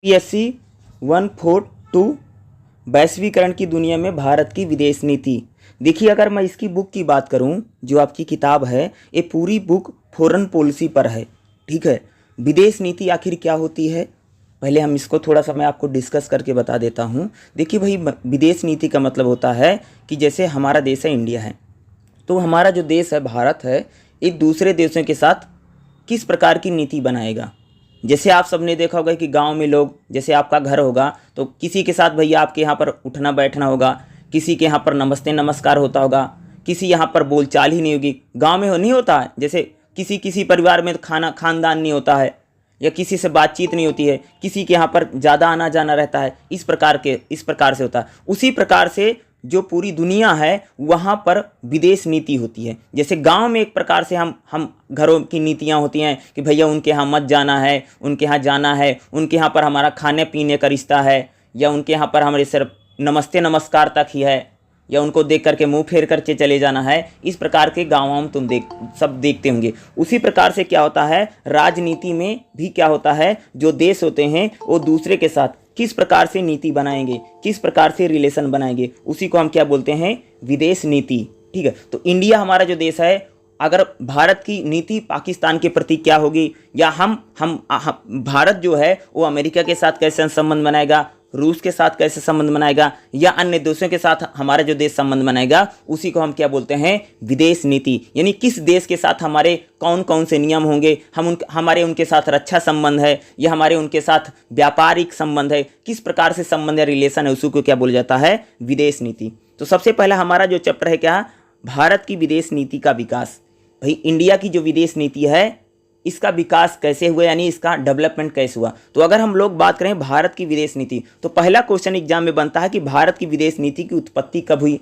PSC 142 वैश्वीकरण की दुनिया में भारत की विदेश नीति। देखिए, अगर मैं इसकी बुक की बात करूं, जो आपकी किताब है, ये पूरी बुक फॉरेन पॉलिसी पर है। ठीक है, विदेश नीति आखिर क्या होती है, पहले हम इसको थोड़ा सा मैं आपको डिस्कस करके बता देता हूं। देखिए भाई, विदेश नीति का मतलब होता है कि जैसे हमारा देश है इंडिया है, तो हमारा जो देश है भारत है, एक दूसरे देशों के साथ किस प्रकार की नीति बनाएगा। जैसे आप सबने देखा होगा कि गांव में लोग, जैसे आपका घर होगा तो किसी के साथ भैया आपके यहाँ पर उठना बैठना होगा, किसी के यहाँ पर नमस्ते नमस्कार होता होगा, किसी यहाँ पर बोलचाल ही नहीं होगी। गांव में नहीं होता है, जैसे किसी किसी परिवार में खानदान नहीं होता है, या किसी से बातचीत नहीं होती है, किसी के यहाँ पर ज़्यादा आना जाना रहता है, इस प्रकार से होता है। उसी प्रकार से जो पूरी दुनिया है वहाँ पर विदेश नीति होती है। जैसे गांव में एक प्रकार से हम घरों की नीतियाँ होती हैं कि भैया उनके यहाँ मत जाना है, उनके यहाँ जाना है, उनके यहाँ पर हमारा खाने पीने का रिश्ता है, या उनके यहाँ पर हमारे सिर्फ नमस्ते नमस्कार तक ही है, या उनको देख करके मुंह फेर करके चले जाना है। इस प्रकार के गाँव हम तुम सब देखते होंगे। उसी प्रकार से क्या होता है, राजनीति में भी क्या होता है, जो देश होते हैं वो दूसरे के साथ किस प्रकार से नीति बनाएंगे, किस प्रकार से रिलेशन बनाएंगे, उसी को हम क्या बोलते हैं, विदेश नीति। ठीक है, तो इंडिया हमारा जो देश है, अगर भारत की नीति पाकिस्तान के प्रति क्या होगी, या हम भारत जो है वो अमेरिका के साथ कैसे संबंध बनाएगा, रूस के साथ कैसे संबंध बनाएगा, या अन्य देशों के साथ हमारा जो देश संबंध बनाएगा, उसी को हम क्या बोलते हैं, विदेश नीति। यानी किस देश के साथ हमारे कौन कौन से नियम होंगे, हमारे उनके साथ रक्षा संबंध है, या हमारे उनके साथ व्यापारिक संबंध है, किस प्रकार से संबंध या रिलेशन है, उसी को क्या बोला जाता है, विदेश नीति। तो सबसे पहला हमारा जो चैप्टर है क्या, भारत की विदेश नीति का विकास। भाई इंडिया की जो विदेश नीति है, इसका विकास कैसे हुआ, यानी इसका डेवलपमेंट कैसे हुआ। तो अगर हम लोग बात करें भारत की विदेश नीति, तो पहला क्वेश्चन एग्जाम में बनता है कि भारत की विदेश नीति की उत्पत्ति कब हुई।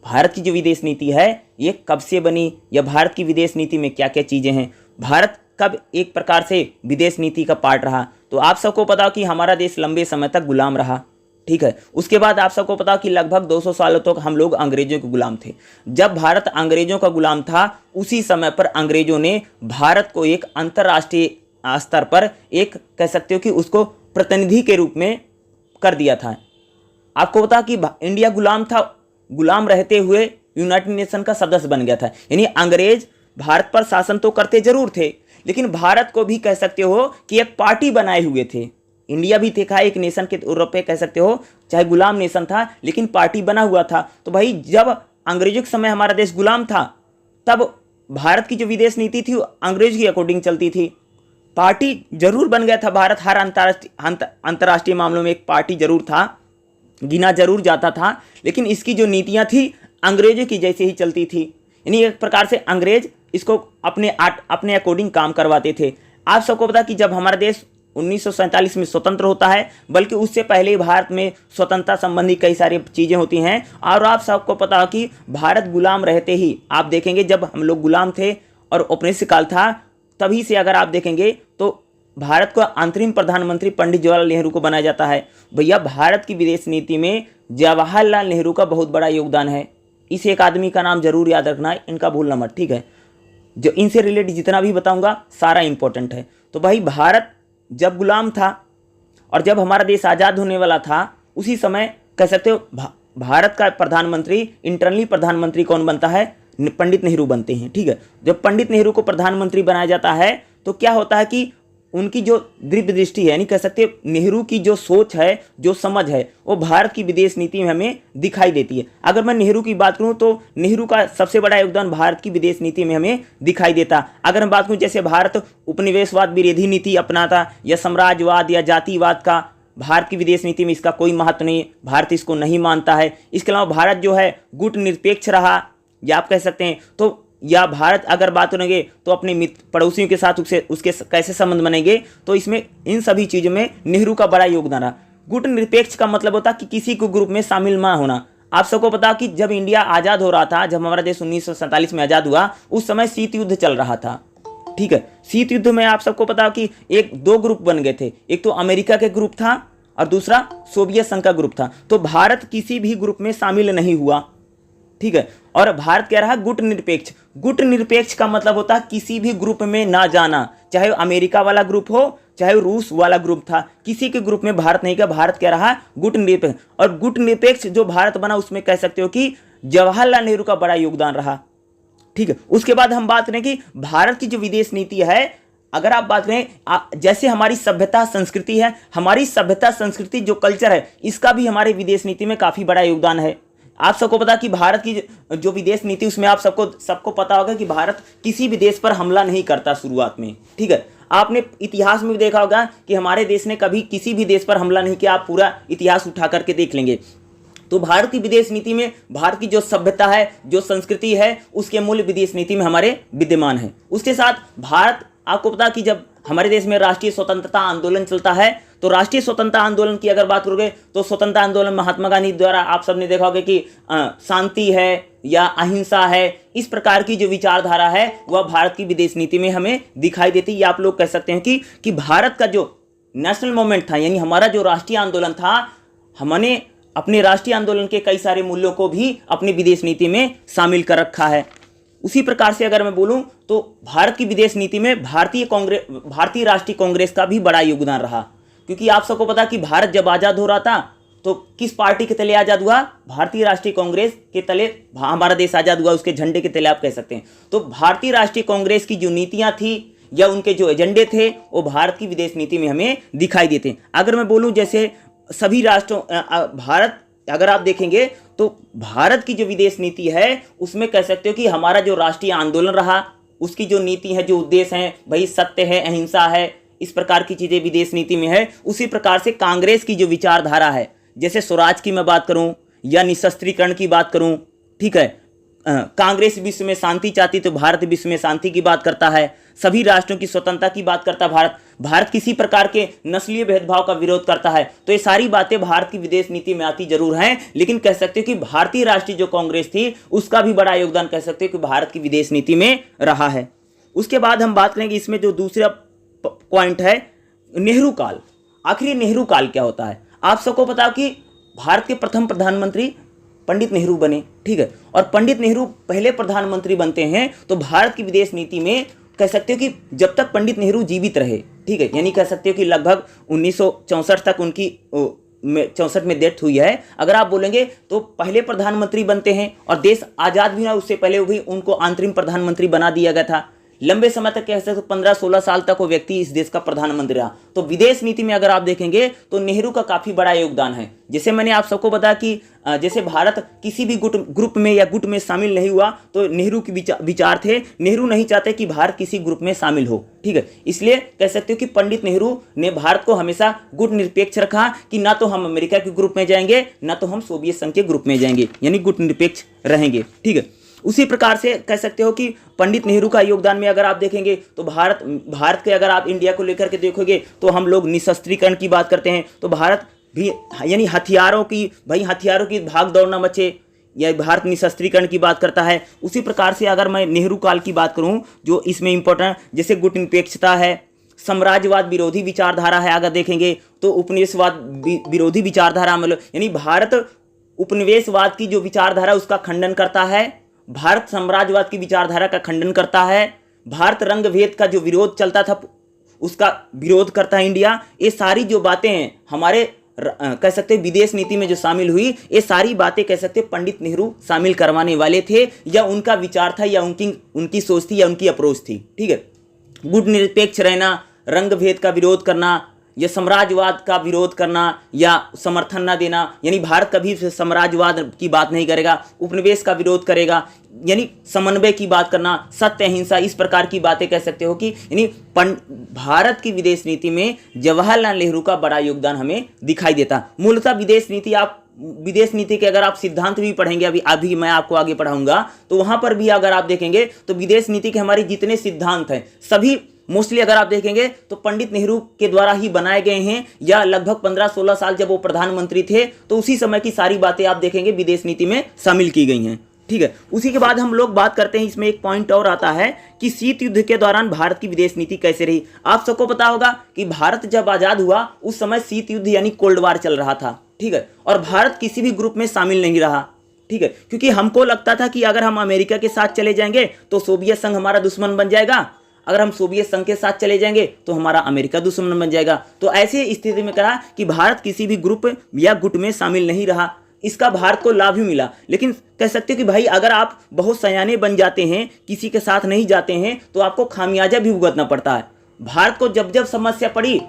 भारत की जो विदेश नीति है ये कब से बनी, या भारत की विदेश नीति में क्या क्या चीज़ें हैं, भारत कब एक प्रकार से विदेश नीति का पार्ट रहा। तो आप सबको पता हो कि हमारा देश लंबे समय तक गुलाम रहा। ठीक है, उसके बाद आप सबको पता कि लगभग 200 सालों तक हम लोग अंग्रेजों के गुलाम थे। जब भारत अंग्रेजों का गुलाम था, उसी समय पर अंग्रेजों ने भारत को एक अंतर्राष्ट्रीय स्तर पर एक कह सकते हो कि उसको प्रतिनिधि के रूप में कर दिया था। आपको पता कि इंडिया गुलाम था, गुलाम रहते हुए यूनाइटेड नेशन का सदस्य बन गया था। यानी अंग्रेज भारत पर शासन तो करते जरूर थे, लेकिन भारत को भी कह सकते हो कि एक पार्टी बनाए हुए थे। इंडिया भी देखा एक नेशन के तौर पे कह सकते हो, चाहे गुलाम नेशन था लेकिन पार्टी बना हुआ था। तो भाई जब अंग्रेजों के समय हमारा देश गुलाम था, तब भारत की जो विदेश नीति थी अंग्रेज की अकॉर्डिंग चलती थी। पार्टी जरूर बन गया था भारत, हर अंतर्राष्ट्रीय मामलों में एक पार्टी जरूर था, गिना जरूर जाता था, लेकिन इसकी जो नीतियां थी अंग्रेजों की जैसे ही चलती थी। यानी एक प्रकार से अंग्रेज इसको अपने अकॉर्डिंग काम करवाते थे। आप सबको पता कि जब हमारा देश 1947 में स्वतंत्र होता है, बल्कि उससे पहले ही भारत में स्वतंत्रता संबंधी कई सारी चीज़ें होती हैं। और आप सबको पता है कि भारत गुलाम रहते ही, आप देखेंगे जब हम लोग गुलाम थे और औपनिवेशिक काल था, तभी से अगर आप देखेंगे तो भारत को अंतरिम प्रधानमंत्री पंडित जवाहरलाल नेहरू को बनाया जाता है। भैया भारत की विदेश नीति में जवाहरलाल नेहरू का बहुत बड़ा योगदान है। इस एक आदमी का नाम जरूर याद रखना है, इनका भूलना मत। ठीक है, जो इनसे रिलेटेड जितना भी बताऊंगा सारा इंपॉर्टेंट है। तो भाई भारत जब गुलाम था और जब हमारा देश आज़ाद होने वाला था, उसी समय कह सकते हो भारत का प्रधानमंत्री, इंटरनली प्रधानमंत्री कौन बनता है, पंडित नेहरू बनते हैं। ठीक है, जब पंडित नेहरू को प्रधानमंत्री बनाया जाता है तो क्या होता है कि उनकी जो दिव्य दृष्टि है, यानी कह सकते हो नेहरू की जो सोच है, जो समझ है, वो भारत की विदेश नीति में हमें दिखाई देती है। अगर मैं नेहरू की बात करूं तो नेहरू का सबसे बड़ा योगदान भारत की विदेश नीति में हमें दिखाई देता। अगर मैं बात करूं जैसे भारत उपनिवेशवाद विरोधी नीति अपनाता, या साम्राज्यवाद या जातिवाद का, भारत की विदेश नीति में इसका कोई महत्व नहीं, भारत इसको नहीं मानता है। इसके अलावा भारत जो है गुट निरपेक्ष रहा, या आप कह सकते हैं तो, या भारत अगर बात करेंगे तो अपने मित्र पड़ोसियों के साथ उसके कैसे संबंध बनेंगे, तो इसमें इन सभी चीज़ों में नेहरू का बड़ा योगदान रहा। गुट निरपेक्ष का मतलब होता कि किसी को ग्रुप में शामिल ना होना। आप सबको पता कि जब इंडिया आज़ाद हो रहा था, जब हमारा देश 1947 में आज़ाद हुआ, उस समय शीत युद्ध चल रहा था। ठीक है, शीत युद्ध में आप सबको पता कि दो ग्रुप बन गए थे, एक तो अमेरिका के ग्रुप था और दूसरा सोवियत संघ का ग्रुप था। तो भारत किसी भी ग्रुप में शामिल नहीं हुआ। ठीक है, और भारत कह रहा है गुट निरपेक्ष। गुट निरपेक्ष का मतलब होता है किसी भी ग्रुप में ना जाना, चाहे अमेरिका वाला ग्रुप हो, चाहे वो रूस वाला ग्रुप था, किसी के ग्रुप में भारत नहीं गया। भारत क्या रहा? गुट निरपेक्ष। और गुट निरपेक्ष जो भारत बना उसमें कह सकते हो कि जवाहरलाल नेहरू का बड़ा योगदान रहा। ठीक है, उसके बाद हम बात करें कि भारत की जो विदेश नीति है, अगर आप बात करें जैसे हमारी सभ्यता संस्कृति है, हमारी सभ्यता संस्कृति जो कल्चर है, इसका भी हमारे विदेश नीति में काफी बड़ा योगदान है। आप सबको पता कि भारत की जो विदेश नीति, उसमें आप सबको पता होगा कि भारत किसी भी देश पर हमला नहीं करता शुरुआत में। ठीक है, आपने इतिहास में भी देखा होगा कि हमारे देश ने कभी किसी भी देश पर हमला नहीं किया। आप पूरा इतिहास उठा करके देख लेंगे। तो भारत की विदेश नीति में भारत की जो सभ्यता है, जो संस्कृति है, उसके मूल्य विदेश नीति में हमारे विद्यमान है। उसके साथ भारत, आपको पता कि जब हमारे देश में राष्ट्रीय स्वतंत्रता आंदोलन चलता है, तो राष्ट्रीय स्वतंत्रता आंदोलन की अगर बात करोगे तो स्वतंत्रता आंदोलन महात्मा गांधी द्वारा आप सबने देखा होगा कि शांति है या अहिंसा है, इस प्रकार की जो विचारधारा है वह भारत की विदेश नीति में हमें दिखाई देती है। या आप लोग कह सकते हैं कि भारत का जो नेशनल मूवमेंट था, यानी हमारा जो राष्ट्रीय आंदोलन था, हमने अपने राष्ट्रीय आंदोलन के कई सारे मूल्यों को भी अपनी विदेश नीति में शामिल कर रखा है। उसी प्रकार से अगर मैं बोलूं तो भारत की विदेश नीति में भारतीय राष्ट्रीय कांग्रेस का भी बड़ा योगदान रहा। क्योंकि आप सबको पता कि भारत जब आज़ाद हो रहा था तो किस पार्टी के तले आज़ाद हुआ? भारतीय राष्ट्रीय कांग्रेस के तले हमारा देश आज़ाद हुआ, उसके झंडे के तले आप कह सकते हैं। तो भारतीय राष्ट्रीय कांग्रेस की जो नीतियां थी या उनके जो एजेंडे थे वो भारत की विदेश नीति में हमें दिखाई देते हैं। अगर मैं बोलूँ जैसे सभी राष्ट्रों, भारत अगर आप देखेंगे तो भारत की जो विदेश नीति है उसमें कह सकते हो कि हमारा जो राष्ट्रीय आंदोलन रहा, उसकी जो नीति है, जो उद्देश्य है, भाई सत्य है, अहिंसा है, इस प्रकार की चीजें विदेश नीति में है। उसी प्रकार से कांग्रेस की जो विचारधारा है, जैसे स्वराज की मैं बात करूं या निशस्त्रीकरण की बात करूं, ठीक है, कांग्रेस विश्व में शांति चाहती तो भारत विश्व में शांति की बात करता है। सभी राष्ट्रों की स्वतंत्रता की बात करता है भारत किसी प्रकार के नस्लीय भेदभाव का विरोध करता है। तो ये सारी बातें भारत की विदेश नीति में आती जरूर हैं, लेकिन कह सकते हो कि भारतीय राष्ट्रीय जो कांग्रेस थी उसका भी बड़ा योगदान कह सकते हो कि भारत की विदेश नीति में रहा है। उसके बाद हम बात करेंगे इसमें जो दूसरा पॉइंट है, नेहरू काल। आखिर नेहरू काल क्या होता है? आप सबको पता कि भारत के प्रथम प्रधानमंत्री पंडित नेहरू बने, ठीक है, और पंडित नेहरू पहले प्रधानमंत्री बनते हैं तो भारत की विदेश नीति में कह सकते हो कि जब तक पंडित नेहरू जीवित रहे, ठीक है, यानी कह सकते हो कि लगभग 1964 तक उनकी 64 में डेथ हुई है। अगर आप बोलेंगे तो पहले प्रधानमंत्री बनते हैं और देश आज़ाद भी ना उससे पहले भी उनको अंतरिम प्रधानमंत्री बना दिया गया था। लंबे समय तक कह सकते हो 15-16 साल तक वो व्यक्ति इस देश का प्रधानमंत्री रहा। तो विदेश नीति में अगर आप देखेंगे तो नेहरू का काफी बड़ा योगदान है। जैसे मैंने आप सबको बताया कि जैसे भारत किसी भी ग्रुप में या गुट में शामिल नहीं हुआ तो नेहरू के विचार थे, नेहरू नहीं चाहते कि भारत किसी ग्रुप में शामिल हो, ठीक है। इसलिए कह सकते हो कि पंडित नेहरू ने भारत को हमेशा गुट निरपेक्ष रखा कि ना तो हम अमेरिका के ग्रुप में जाएंगे ना तो हम सोवियत संघ के ग्रुप में जाएंगे, यानी गुट निरपेक्ष रहेंगे, ठीक है। उसी प्रकार से कह सकते हो कि पंडित नेहरू का योगदान में अगर आप देखेंगे तो भारत के अगर आप इंडिया को लेकर के देखोगे तो हम लोग निशस्त्रीकरण की बात करते हैं तो भारत भी यानी हथियारों की भाग दौड़ न मचे, या भारत निशस्त्रीकरण की बात करता है। उसी प्रकार से अगर मैं नेहरू काल की बात करूं जो इसमें इंपॉर्टेंट, जैसे गुट निरपेक्षता है, साम्राज्यवाद विरोधी विचारधारा है, अगर देखेंगे तो उपनिवेशवाद विरोधी विचारधारा, मतलब यानी भारत उपनिवेशवाद की जो विचारधारा उसका खंडन करता है, भारत साम्राज्यवाद की विचारधारा का खंडन करता है, भारत रंग भेद का जो विरोध चलता था उसका विरोध करता है इंडिया। ये सारी जो बातें हैं हमारे कह सकते हैं विदेश नीति में जो शामिल हुई, ये सारी बातें कह सकते हैं पंडित नेहरू शामिल करवाने वाले थे, या उनका विचार था, या उनकी सोच थी, या उनकी अप्रोच थी, ठीक है। गुट निरपेक्ष रहना, रंग भेद का विरोध करना, या साम्राज्यवाद का विरोध करना या समर्थन न देना, यानी भारत कभी साम्राज्यवाद की बात नहीं करेगा, उपनिवेश का विरोध करेगा, यानी समन्वय की बात करना, सत्य अहिंसा, इस प्रकार की बातें कह सकते हो कि यानी भारत की विदेश नीति में जवाहरलाल नेहरू का बड़ा योगदान हमें दिखाई देता। मूलतः विदेश नीति के अगर आप सिद्धांत भी पढ़ेंगे, अभी मैं आपको आगे पढ़ाऊंगा, तो वहां पर भी अगर आप देखेंगे तो विदेश नीति के हमारे जितने सिद्धांत हैं सभी मोस्टली अगर आप देखेंगे तो पंडित नेहरू के द्वारा ही बनाए गए हैं, या लगभग 15-16 साल जब वो प्रधानमंत्री थे तो उसी समय की सारी बातें आप देखेंगे विदेश नीति में शामिल की गई हैं, ठीक है। उसी के बाद हम लोग बात करते हैं, इसमें एक पॉइंट और आता है कि शीत युद्ध के दौरान भारत की विदेश नीति कैसे रही। आप सबको पता होगा कि भारत जब आजाद हुआ उस समय शीत युद्ध यानी कोल्ड वार चल रहा था, ठीक है, और भारत किसी भी ग्रुप में शामिल नहीं रहा, ठीक है, क्योंकि हमको लगता था कि अगर हम अमेरिका के साथ चले जाएंगे तो सोवियत संघ हमारा दुश्मन बन जाएगा, अगर हम सोवियत संघ के साथ चले जाएंगे तो हमारा अमेरिका दुश्मन बन जाएगा। तो ऐसी स्थिति में कहा कि भारत किसी भी ग्रुप या गुट में शामिल नहीं रहा, इसका भारत को लाभ ही मिला। लेकिन कह सकते हो कि भाई अगर आप बहुत सयाने बन जाते हैं, किसी के साथ नहीं जाते हैं, तो आपको खामियाजा भी भुगतना पड़ता है। भारत को जब जब समस्या पड़ी,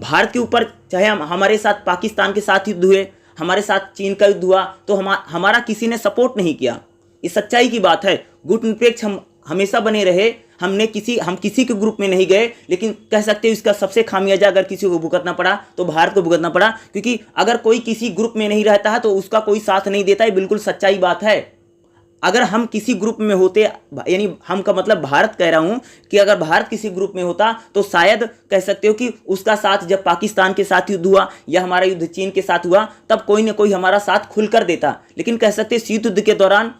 भारत के ऊपर चाहे हमारे साथ पाकिस्तान के साथ युद्ध हुए, हमारे साथ चीन का युद्ध हुआ, तो हमारा किसी ने सपोर्ट नहीं किया। ये सच्चाई की बात है। गुट निरपेक्ष हम हमेशा बने रहे, हम किसी के ग्रुप में नहीं गए। लेकिन कह सकते हो इसका सबसे खामियाजा अगर किसी को भुगतना पड़ा तो भारत को भुगतना पड़ा, क्योंकि अगर कोई किसी ग्रुप में नहीं रहता है तो उसका कोई साथ नहीं देता है। बिल्कुल सच्चाई बात है। अगर हम किसी ग्रुप में होते, यानी हम का मतलब भारत कह रहा हूं कि अगर भारत किसी ग्रुप में होता तो शायद कह सकते हो कि उसका साथ जब पाकिस्तान के साथ युद्ध हुआ या हमारा युद्ध चीन के साथ हुआ, तब कोई ना कोई हमारा साथ खुलकर देता। लेकिन कह सकते शीत युद्ध के दौरान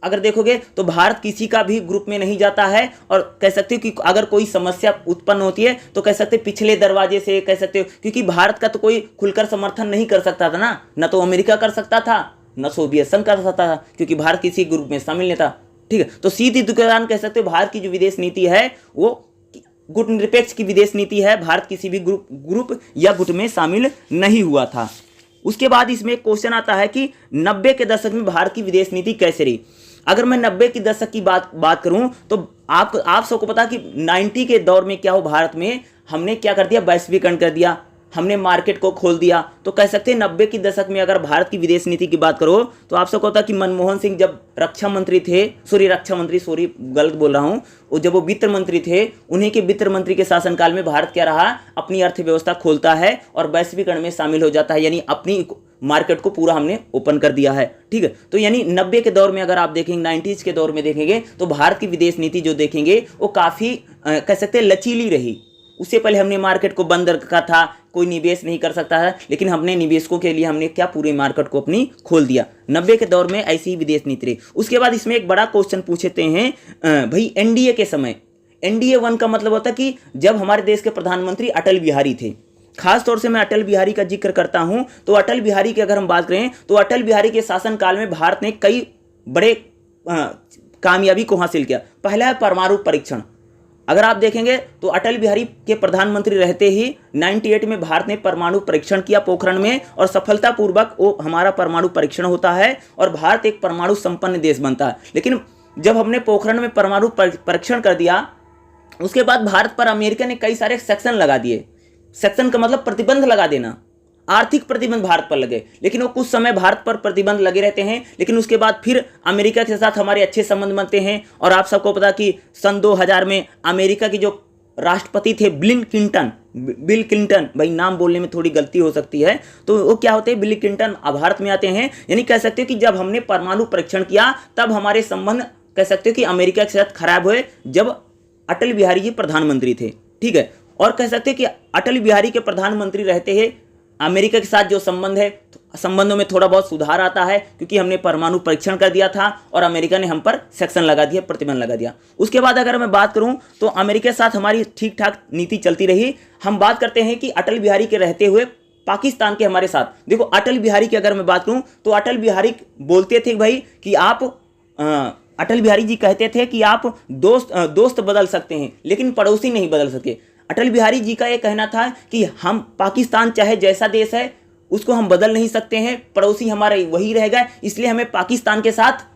अगर देखोगे तो भारत किसी का भी ग्रुप में नहीं जाता है। और कह सकते हो कि अगर कोई समस्या उत्पन्न होती है तो कह सकते पिछले दरवाजे से, कह सकते हो, क्योंकि भारत का तो कोई खुलकर समर्थन नहीं कर सकता था ना तो अमेरिका कर सकता था, न सोवियत संघ कर सकता था, क्योंकि भारत किसी ग्रुप में शामिल नहीं था। ठीक है, तो शीत युद्ध के दौरान कह सकते हो भारत की जो विदेश नीति है वो गुट निरपेक्ष की विदेश नीति है। भारत किसी भी ग्रुप या गुट में शामिल नहीं हुआ था। उसके बाद इसमें क्वेश्चन आता है कि 90 के दशक में भारत की विदेश नीति कैसे रही। अगर मैं 90 के दशक की बात करूं तो आप सबको पता कि 90 के दौर में क्या हो, भारत में हमने क्या कर दिया, वैश्वीकरण कर दिया, हमने मार्केट को खोल दिया। तो कह सकते हैं 90 के दशक में अगर भारत की विदेश नीति की बात करो तो आप सबको पता कि मनमोहन सिंह जब रक्षा मंत्री थे, गलत बोल रहा हूं, वो जब वो वित्त मंत्री थे, उन्हीं के वित्त मंत्री के शासनकाल में भारत क्या रहा, अपनी अर्थव्यवस्था खोलता है और वैश्वीकरण में शामिल हो जाता है, यानी अपनी मार्केट को पूरा हमने ओपन कर दिया है। ठीक है, तो यानी 90 के दौर में अगर आप देखेंगे, 90s के दौर में देखेंगे तो भारत की विदेश नीति जो देखेंगे वो काफ़ी कह सकते हैं लचीली रही। उससे पहले हमने मार्केट को बंद रखा था, कोई निवेश नहीं कर सकता है, लेकिन हमने निवेशकों के लिए हमने क्या पूरी मार्केट को अपनी खोल दिया। 90 के दौर में ऐसी ही विदेश नीति रही। उसके बाद इसमें एक बड़ा क्वेश्चन पूछते हैं भाई एनडीए के समय, एनडीए 1 का मतलब होता कि जब हमारे देश के प्रधानमंत्री अटल बिहारी थे। खास तौर से मैं अटल बिहारी का जिक्र करता हूं तो अटल बिहारी की अगर हम बात करें तो अटल बिहारी के शासनकाल में भारत ने कई बड़े कामयाबी को हासिल किया। पहला है परमाणु परीक्षण। अगर आप देखेंगे तो अटल बिहारी के प्रधानमंत्री रहते ही 98 में भारत ने परमाणु परीक्षण किया पोखरण में, और सफलतापूर्वक वो हमारा परमाणु परीक्षण होता है और भारत एक परमाणु संपन्न देश बनता है। लेकिन जब हमने पोखरण में परमाणु परीक्षण कर दिया, उसके बाद भारत पर अमेरिका ने कई सारे सेक्शन लगा दिए। सेक्शन का मतलब प्रतिबंध लगा देना, आर्थिक प्रतिबंध भारत पर लगे। लेकिन वो कुछ समय भारत पर प्रतिबंध लगे रहते हैं, लेकिन उसके बाद फिर अमेरिका के साथ हमारे अच्छे संबंध बनते हैं। और आप सबको पता कि सन 2000 में अमेरिका के जो राष्ट्रपति थे बिल क्लिंटन, भाई नाम बोलने में थोड़ी गलती हो सकती है, तो वो क्या होते हैं, बिल क्लिंटन भारत में आते हैं। यानी कह सकते हो कि जब हमने परमाणु परीक्षण किया तब हमारे संबंध कह सकते हो कि अमेरिका के साथ खराब हुए, जब अटल बिहारी जी प्रधानमंत्री थे। ठीक है, और कह सकते हैं कि अटल बिहारी के प्रधानमंत्री रहते हैं अमेरिका के साथ जो संबंध है, संबंधों में थोड़ा बहुत सुधार आता है, क्योंकि हमने परमाणु परीक्षण कर दिया था और अमेरिका ने हम पर सेक्शन लगा दिया, प्रतिबंध लगा दिया। उसके बाद अगर मैं बात करूं तो अमेरिका के साथ हमारी ठीक ठाक नीति चलती रही। हम बात करते हैं कि अटल बिहारी के रहते हुए पाकिस्तान के हमारे साथ, देखो अटल बिहारी की अगर मैं बात करूं तो अटल बिहारी बोलते थे भाई कि आप अटल बिहारी जी कहते थे कि आप दोस्त बदल सकते हैं लेकिन पड़ोसी नहीं बदल सकते। अटल बिहारी जी का ये कहना था कि हम पाकिस्तान चाहे जैसा देश है उसको हम बदल नहीं सकते हैं, पड़ोसी हमारा वही रहेगा, इसलिए हमें पाकिस्तान के साथ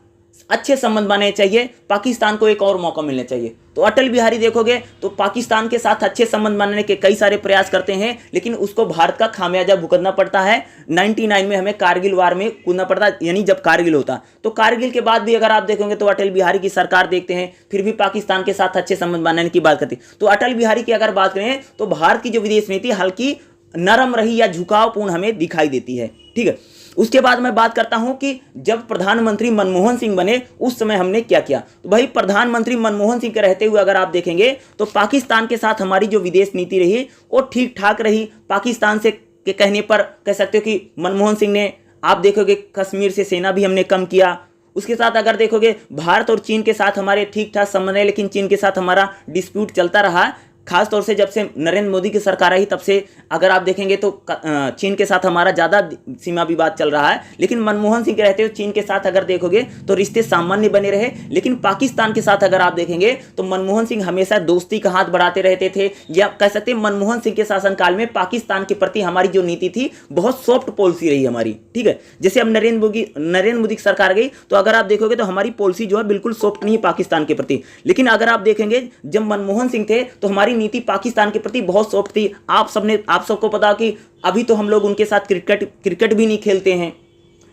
अच्छे संबंध बनाने चाहिए, पाकिस्तान को एक और मौका मिलना चाहिए। तो अटल बिहारी देखोगे तो पाकिस्तान के साथ अच्छे संबंध बनाने के कई सारे प्रयास करते हैं, लेकिन उसको भारत का खामियाजा भुगतना पड़ता है। 99 में हमें कारगिल वार में कूदना पड़ता, यानी जब कारगिल होता। तो कारगिल के बाद भी अगर आप देखोगे तो अटल बिहारी की सरकार देखते हैं फिर भी पाकिस्तान के साथ अच्छे संबंध बनाने की बात करती। तो अटल बिहारी की अगर बात करें तो भारत की जो विदेश नीति हल्की नरम रही या झुकावपूर्ण हमें दिखाई देती है। ठीक है, उसके बाद मैं बात करता हूं कि जब प्रधानमंत्री मनमोहन सिंह बने उस समय हमने क्या किया। तो भाई प्रधानमंत्री मनमोहन सिंह के रहते हुए अगर आप देखेंगे तो पाकिस्तान के साथ हमारी जो विदेश नीति रही वो ठीक ठाक रही। पाकिस्तान से के कहने पर कह सकते हो कि मनमोहन सिंह ने, आप देखोगे कश्मीर से सेना भी हमने कम किया। उसके साथ अगर देखोगे भारत और चीन के साथ हमारे ठीक ठाक संबंध है, लेकिन चीन के साथ हमारा डिस्प्यूट चलता रहा। खास तौर से जब से नरेंद्र मोदी की सरकार आई तब से अगर आप देखेंगे तो चीन के साथ हमारा ज़्यादा सीमा विवाद चल रहा है, लेकिन मनमोहन सिंह के रहते हुए चीन के साथ अगर देखोगे तो रिश्ते सामान्य बने रहे। लेकिन पाकिस्तान के साथ अगर आप देखेंगे तो मनमोहन सिंह हमेशा दोस्ती का हाथ बढ़ाते रहते थे, या कह सकते हैं मनमोहन सिंह के शासनकाल में पाकिस्तान के प्रति हमारी जो नीति थी बहुत सॉफ्ट पॉलिसी रही हमारी, ठीक है। जैसे अब नरेंद्र मोदी की सरकार गई तो अगर आप देखोगे तो हमारी पॉलिसी जो है बिल्कुल सॉफ्ट नहीं पाकिस्तान के प्रति, लेकिन अगर आप देखेंगे जब मनमोहन सिंह थे तो हमारी नीति पाकिस्तान के प्रति बहुत सॉफ्ट थी। आप सबको पता कि अभी तो हम लोग उनके साथ क्रिकेट भी नहीं खेलते हैं,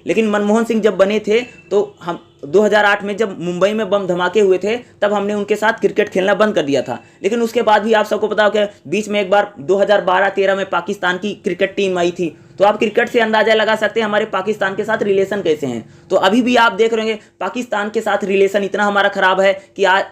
लेकिन मनमोहन सिंह जब बने थे तो हम 2008 में जब मुंबई में बम धमाके हुए थे तब हमने उनके साथ क्रिकेट खेलना बंद कर दिया था। लेकिन उसके बाद भी आप सबको पता हो कि बीच में एक बार 2012-13 में पाकिस्तान की क्रिकेट टीम आई थी, तो आप क्रिकेट से अंदाजा लगा सकते हैं हमारे पाकिस्तान के साथ रिलेशन कैसे हैं। तो अभी भी आप देख रहे होंगे पाकिस्तान के साथ रिलेशन इतना हमारा खराब है कि आज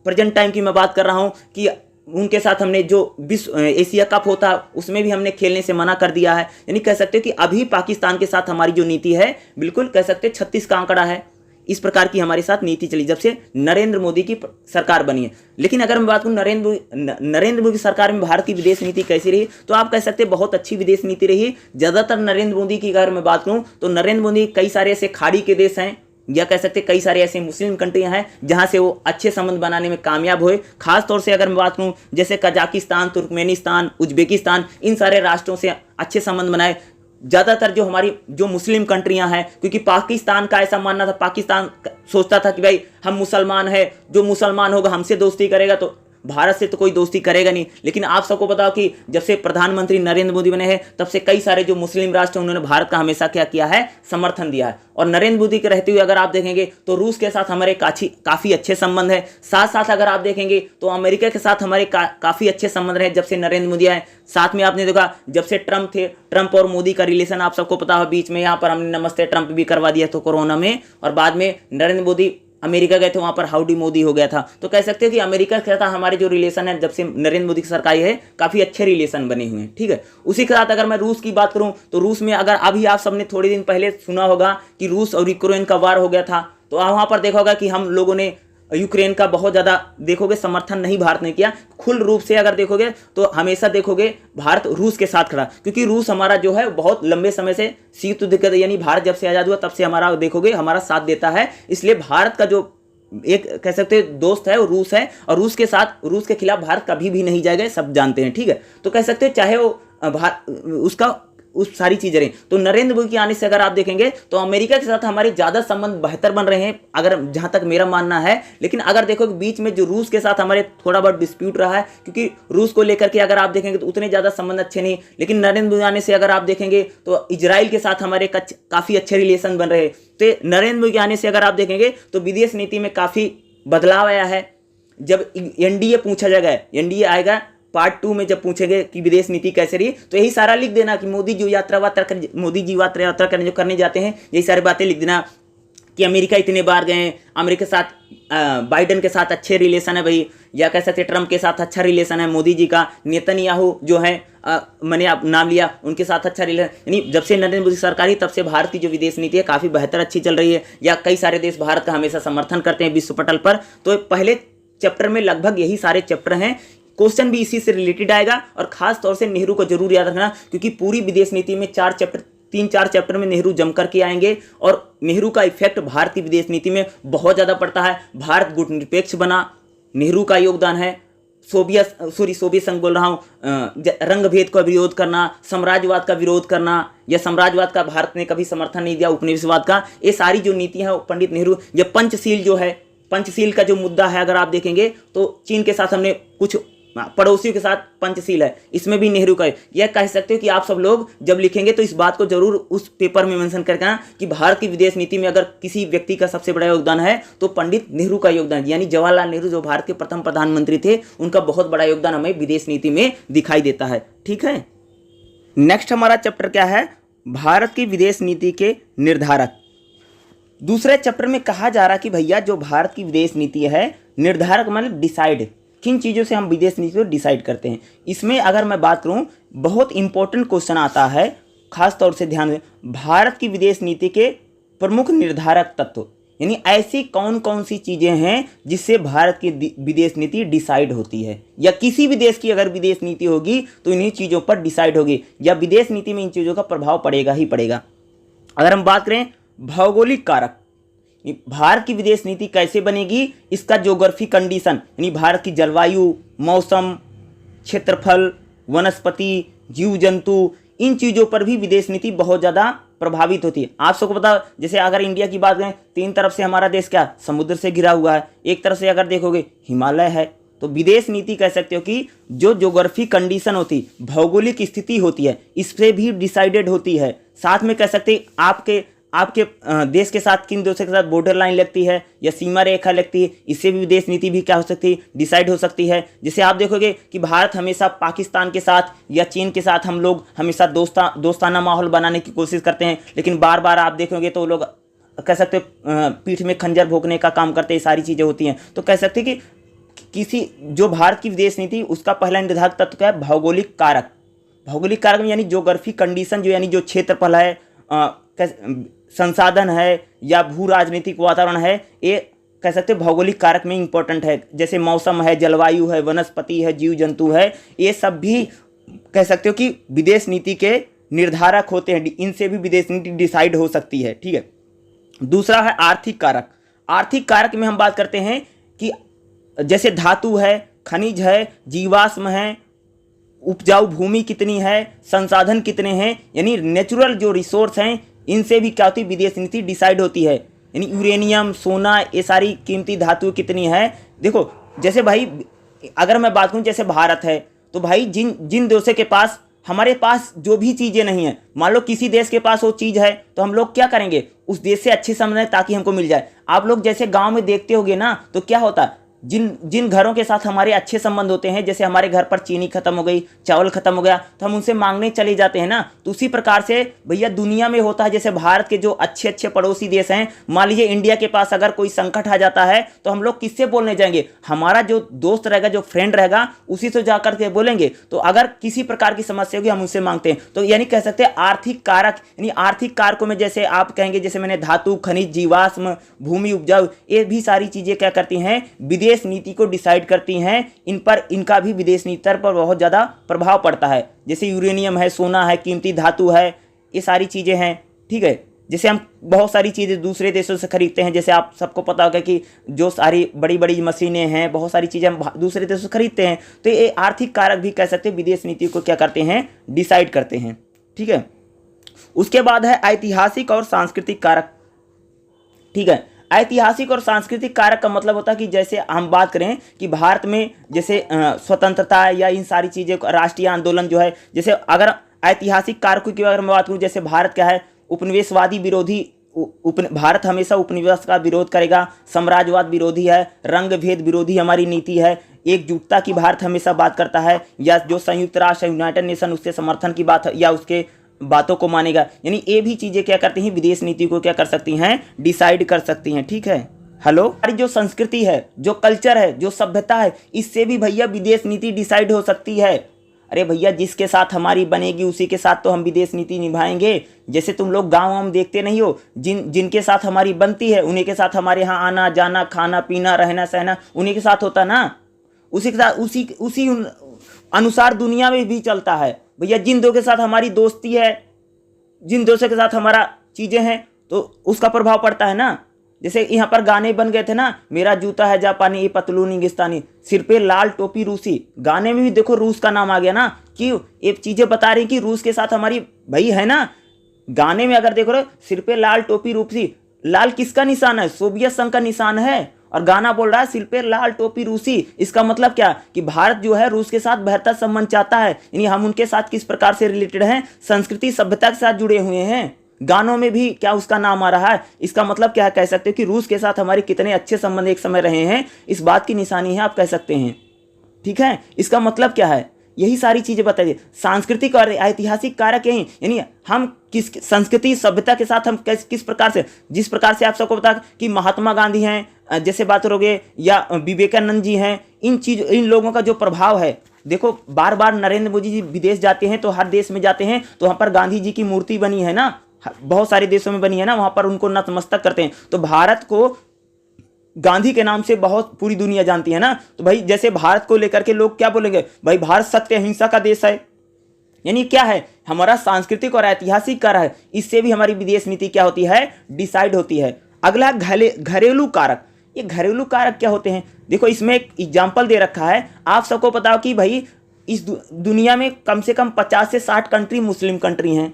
प्रेजेंट टाइम की मैं बात कर रहा हूँ कि उनके साथ हमने जो विश्व एशिया कप होता उसमें भी हमने खेलने से मना कर दिया है। यानी कह सकते हो कि अभी पाकिस्तान के साथ हमारी जो नीति है बिल्कुल कह सकते 36 का आंकड़ा है। इस प्रकार की हमारे साथ नीति चली जब से नरेंद्र मोदी की सरकार बनी है। लेकिन अगर मैं बात करूँ नरेंद्र मोदी सरकार में भारत की विदेश नीति कैसी रही, तो आप कह सकते हैं बहुत अच्छी विदेश नीति रही। ज़्यादातर नरेंद्र मोदी की अगर मैं बात करूँ तो नरेंद्र मोदी कई सारे ऐसे खाड़ी के देश हैं, या कह सकते कई सारे ऐसे मुस्लिम कंट्रियां हैं जहां से वो अच्छे संबंध बनाने में कामयाब हुए। खास तौर से अगर मैं बात करूं जैसे कजाकिस्तान, तुर्कमेनिस्तान, उज्बेकिस्तान, इन सारे राष्ट्रों से अच्छे संबंध बनाए। ज़्यादातर जो हमारी जो मुस्लिम कंट्रियां हैं, क्योंकि पाकिस्तान का ऐसा मानना था, पाकिस्तान सोचता था कि भाई हम मुसलमान हैं, जो मुसलमान होगा हमसे दोस्ती करेगा तो भारत से तो कोई दोस्ती करेगा नहीं। लेकिन आप सबको बताओ कि जब से प्रधानमंत्री नरेंद्र मोदी बने हैं तब से कई सारे जो मुस्लिम राष्ट्र हैं उन्होंने भारत का हमेशा क्या किया है, समर्थन दिया है। और नरेंद्र मोदी के रहते हुए अगर आप देखेंगे तो रूस के साथ हमारे काफ़ी अच्छे संबंध है। साथ साथ अगर आप देखेंगे तो अमेरिका के साथ हमारे काफ़ी अच्छे संबंध रहे जब से नरेंद्र मोदी आए। साथ में आपने देखा जब से ट्रंप थे, ट्रंप और मोदी का रिलेशन आप सबको पता हो, बीच में यहाँ पर हमने नमस्ते ट्रंप भी करवा दिया तो कोरोना में, और बाद में नरेंद्र मोदी अमेरिका गए थे, वहां पर हाउडी मोदी हो गया था। तो कह सकते हैं कि अमेरिका के साथ हमारे जो रिलेशन है जब से नरेंद्र मोदी की सरकार है काफ़ी अच्छे रिलेशन बने हुए हैं, ठीक है। उसी के साथ अगर मैं रूस की बात करूं तो रूस में अगर अभी आप सबने थोड़े दिन पहले सुना होगा कि रूस और यूक्रेन का वार हो गया था, तो वहां पर देखा होगा कि हम लोगों ने यूक्रेन का बहुत ज़्यादा देखोगे समर्थन नहीं भारत ने किया। खुल रूप से अगर देखोगे तो हमेशा देखोगे भारत रूस के साथ खड़ा, क्योंकि रूस हमारा जो है बहुत लंबे समय से शीत युद्ध यानी भारत जब से आज़ाद हुआ तब से हमारा देखोगे हमारा साथ देता है। इसलिए भारत का जो एक कह सकते हैं दोस्त है वो रूस है, और रूस के खिलाफ भारत कभी भी नहीं जाएगा, सब जानते हैं, ठीक है। तो कह सकते हैं चाहे वो उसका उस सारी चीज़ें रही। तो नरेंद्र मोदी के आने से अगर आप देखेंगे तो अमेरिका के साथ हमारे ज़्यादा संबंध बेहतर बन रहे हैं, अगर जहाँ तक मेरा मानना है। लेकिन अगर देखो बीच में जो रूस के साथ हमारे थोड़ा बहुत डिस्प्यूट रहा है, क्योंकि रूस को लेकर के अगर आप देखेंगे तो उतने ज़्यादा संबंध अच्छे नहीं। लेकिन नरेंद्र मोदी आने से अगर आप देखेंगे तो इजराइल के साथ हमारे काफ़ी अच्छे रिलेशन बन रहे। तो नरेंद्र मोदी के आने से अगर आप देखेंगे तो विदेश नीति में काफ़ी बदलाव आया है। जब एनडीए पूछा जाएगा, एनडीए आएगा पार्ट 2 में जब पूछेंगे कि विदेश नीति कैसे रही, तो यही सारा लिख देना कि मोदी जी यात्रा करने जाते हैं, यही सारी बातें लिख देना कि अमेरिका इतने बार गए हैं, अमेरिका के साथ बाइडन के साथ अच्छे रिलेशन है भाई, या कह सकते ट्रंप के साथ अच्छा रिलेशन है मोदी जी का, नेतन्याहू जो है मैंने आप नाम लिया उनके साथ अच्छा रिलेशन। यानी जब से नरेंद्र मोदी सरकार ही तब से भारत की जो विदेश नीति है काफ़ी बेहतर अच्छी चल रही है, या कई सारे देश भारत का हमेशा समर्थन करते हैं विश्व पटल पर। तो पहले चैप्टर में लगभग यही सारे चैप्टर हैं। क्वेश्चन भी इसी से रिलेटेड आएगा, और खास तौर से नेहरू को जरूर याद रखना, क्योंकि पूरी विदेश नीति में 3-4 चैप्टर में नेहरू जम करके आएंगे, और नेहरू का इफेक्ट भारत की विदेश नीति में बहुत ज़्यादा पड़ता है। भारत गुटनिरपेक्ष बना, नेहरू का योगदान है। सोवियत संघ बोल रहा हूँ, रंग भेद का विरोध करना, साम्राज्यवाद का विरोध करना, या साम्राज्यवाद का भारत ने कभी समर्थन नहीं दिया, उपनिवेशवाद का, ये सारी जो नीतियाँ हैं पंडित नेहरू। ये पंचशील जो है, पंचशील का जो मुद्दा है अगर आप देखेंगे तो चीन के साथ हमने कुछ पड़ोसियों के साथ पंचशील है, इसमें भी नेहरू का है। यह कह सकते हो कि आप सब लोग जब लिखेंगे तो इस बात को जरूर उस पेपर में मेंशन करके आना कि भारत की विदेश नीति में अगर किसी व्यक्ति का सबसे बड़ा योगदान है तो पंडित नेहरू का योगदान, यानी जवाहरलाल नेहरू जो भारत के प्रथम प्रधानमंत्री थे, उनका बहुत बड़ा योगदान हमें विदेश नीति में दिखाई देता है, ठीक है। नेक्स्ट हमारा चैप्टर क्या है, भारत की विदेश नीति के निर्धारक। दूसरे चैप्टर में कहा जा रहा कि भैया जो भारत की विदेश नीति है, निर्धारक मतलब डिसाइड, किन चीज़ों से हम विदेश नीति को डिसाइड करते हैं। इसमें अगर मैं बात करूं बहुत इंपॉर्टेंट क्वेश्चन आता है, खास तौर से ध्यान दें, भारत की विदेश नीति के प्रमुख निर्धारक तत्व, यानी ऐसी कौन कौन सी चीज़ें हैं जिससे भारत की विदेश नीति डिसाइड होती है, या किसी भी देश की अगर विदेश नीति होगी तो इन्हीं चीज़ों पर डिसाइड होगी, या विदेश नीति में इन चीज़ों का प्रभाव पड़ेगा ही पड़ेगा। अगर हम बात करें भौगोलिक कारक, भारत की विदेश नीति कैसे बनेगी, इसका ज्योग्राफी कंडीशन यानी भारत की जलवायु, मौसम, क्षेत्रफल, वनस्पति, जीव जंतु, इन चीज़ों पर भी विदेश नीति बहुत ज़्यादा प्रभावित होती है। आप सबको पता, जैसे अगर इंडिया की बात करें, तीन तरफ से हमारा देश क्या समुद्र से घिरा हुआ है, एक तरफ से अगर देखोगे हिमालय है, तो विदेश नीति कह सकते हो कि जो ज्योग्राफी कंडीशन होती, भौगोलिक स्थिति होती है, इससे भी डिसाइडेड होती है। साथ में कह सकते आपके देश के साथ किन देशों के साथ बॉर्डर लाइन लगती है या सीमा रेखा लगती है, इससे भी विदेश नीति भी क्या हो सकती है, डिसाइड हो सकती है। जैसे आप देखोगे कि भारत हमेशा पाकिस्तान के साथ या चीन के साथ हम लोग हमेशा दोस्ताना माहौल बनाने की कोशिश करते हैं, लेकिन बार बार आप देखोगे तो लोग कह सकते पीठ में खंजर भोंकने का काम करते हैं, सारी चीज़ें होती हैं। तो कह सकते कि किसी जो भारत की विदेश नीति, उसका पहला निर्धारक तत्व क्या है, भौगोलिक कारक। भौगोलिक कारक में यानी ज्योग्राफी कंडीशन, जो यानी जो क्षेत्रफल है, संसाधन है या भू राजनीतिक वातावरण है, ये कह सकते हैं भौगोलिक कारक में इंपॉर्टेंट है। जैसे मौसम है, जलवायु है, वनस्पति है, जीव जंतु है, ये सब भी कह सकते हो कि विदेश नीति के निर्धारक होते हैं, इनसे भी विदेश नीति डिसाइड हो सकती है। ठीक है। दूसरा है आर्थिक कारक। आर्थिक कारक में हम बात करते हैं कि जैसे धातु है, खनिज है, जीवाश्म है, उपजाऊ भूमि कितनी है, संसाधन कितने हैं, यानी नेचुरल जो रिसोर्स हैं, इनसे भी क्या होती है, विदेश नीति डिसाइड होती है। यानी यूरेनियम, सोना, ये सारी कीमती धातु कितनी है। देखो जैसे भाई अगर मैं बात करूं, जैसे भारत है, तो भाई जिन देशों के पास, हमारे पास जो भी चीज़ें नहीं है, मान लो किसी देश के पास वो चीज़ है, तो हम लोग क्या करेंगे, उस देश से अच्छे संबंध ताकि हमको मिल जाए। आप लोग जैसे गाँव में देखते होगे ना, तो क्या होता है, जिन घरों के साथ हमारे अच्छे संबंध होते हैं, जैसे हमारे घर पर चीनी खत्म हो गई, चावल खत्म हो गया, तो हम उनसे मांगने चले जाते हैं ना। तो उसी प्रकार से भैया दुनिया में होता है। जैसे भारत के जो अच्छे अच्छे पड़ोसी देश हैं, मान लीजिए इंडिया के पास अगर कोई संकट आ जाता है, तो हम लोग किससे बोलने जाएंगे, हमारा जो दोस्त रहेगा, जो फ्रेंड रहेगा, उसी से जाकर के बोलेंगे। तो अगर किसी प्रकार की समस्या होगी, हम उनसे मांगते हैं। तो यानी कह सकते हैं आर्थिक कारक, यानी आर्थिक कारकों में जैसे आप कहेंगे, जैसे मैंने धातु, खनिज, जीवाश्म, भूमि उपजाऊ, ये भी सारी चीजें क्या करती हैं, विदेश नीति को डिसाइड करती हैं। इन पर इनका भी विदेश नीति पर बहुत ज़्यादा प्रभाव पड़ता है। जैसे यूरेनियम है, सोना है, कीमती धातु है, ये सारी चीज़ें हैं। ठीक है। जैसे हम बहुत सारी चीज़ें दूसरे देशों से खरीदते हैं, जैसे आप सबको पता होगा कि जो सारी बड़ी बड़ी मशीनें हैं, बहुत सारी चीज़ें हम दूसरे देशों से खरीदते हैं। तो ये आर्थिक कारक भी कह सकते हैं विदेश नीति को क्या करते हैं, डिसाइड करते हैं। ठीक है। उसके बाद है ऐतिहासिक और सांस्कृतिक कारक। ठीक है। ऐतिहासिक और सांस्कृतिक कारक का मतलब होता है कि जैसे हम बात करें कि भारत में जैसे स्वतंत्रता या इन सारी चीज़ें, राष्ट्रीय आंदोलन जो है, जैसे अगर ऐतिहासिक कारकों की अगर मैं बात करूँ, जैसे भारत क्या है, उपनिवेशवादी विरोधी, भारत हमेशा उपनिवेश का विरोध करेगा, साम्राज्यवाद विरोधी है, रंग भेद विरोधी हमारी नीति है, एकजुटता की भारत हमेशा बात करता है, या जो संयुक्त राष्ट्र यूनाइटेड नेशन उसके समर्थन की बात या उसके बातों को मानेगा। यानी ये भी चीज़ें क्या करती हैं, विदेश नीति को क्या कर सकती हैं, डिसाइड कर सकती हैं। ठीक है। हेलो, हमारी जो संस्कृति है, जो कल्चर है, जो सभ्यता है, इससे भी भैया विदेश नीति डिसाइड हो सकती है। अरे भैया जिसके साथ हमारी बनेगी उसी के साथ तो हम विदेश नीति निभाएंगे। जैसे तुम लोग गाँव हम देखते नहीं हो, जिनके साथ हमारी बनती है उन्हीं के साथ हमारे यहाँ आना जाना, खाना पीना, रहना सहना उन्हीं के साथ होता ना। उसी के साथ उसी अनुसार दुनिया में भी चलता है भैया। जिन दो के साथ हमारी दोस्ती है, जिन दोस्तों के साथ हमारा चीज़ें हैं, तो उसका प्रभाव पड़ता है ना। जैसे यहाँ पर गाने बन गए थे ना, मेरा जूता है जापानी, ये पतलून इंगिस्तानी, सिर पे लाल टोपी रूसी। गाने में भी देखो रूस का नाम आ गया ना। क्यों? ये चीज़ें बता रही कि रूस के साथ हमारी भाई है ना। गाने में अगर देखो सिर पे लाल टोपी रूसी, लाल किसका निशान है, सोवियत संघ का निशान है, और गाना बोल रहा है सिर पे लाल टोपी रूसी। इसका मतलब क्या कि भारत जो है रूस के साथ बेहतर संबंध चाहता है। यानी हम उनके साथ किस प्रकार से रिलेटेड हैं, संस्कृति सभ्यता के साथ जुड़े हुए हैं। गानों में भी क्या उसका नाम आ रहा है। इसका मतलब क्या है, कह सकते हो कि रूस के साथ हमारे कितने अच्छे संबंध एक समय रहे हैं, इस बात की निशानी है, आप कह सकते हैं। ठीक है। इसका मतलब क्या है, यही सारी चीजें बताइए। सांस्कृतिक और ऐतिहासिक कारक यही, यानी हम किस संस्कृति सभ्यता के साथ हम किस प्रकार से, जिस प्रकार से आप सबको पता कि महात्मा गांधी हैं, जैसे बात करोगे, या विवेकानंद जी हैं, इन लोगों का जो प्रभाव है। देखो बार बार नरेंद्र मोदी जी विदेश जाते हैं, तो हर देश में जाते हैं तो वहाँ पर गांधी जी की मूर्ति बनी है ना, बहुत सारे देशों में बनी है ना, वहाँ पर उनको नतमस्तक करते हैं। तो भारत को गांधी के नाम से बहुत पूरी दुनिया जानती है ना। तो भाई जैसे भारत को लेकर के लोग क्या बोलेंगे, भाई भारत सत्य अहिंसा का देश है, यानी क्या है, हमारा सांस्कृतिक और ऐतिहासिक कार्य है। इससे भी हमारी विदेश नीति क्या होती है, डिसाइड होती है। अगला घरेलू कारक। ये घरेलू कारक क्या होते हैं, देखो इसमें एक एग्जाम्पल दे रखा है। आप सबको पता हो कि भाई इस दुनिया में कम से कम 50 से 60 कंट्री मुस्लिम कंट्री हैं।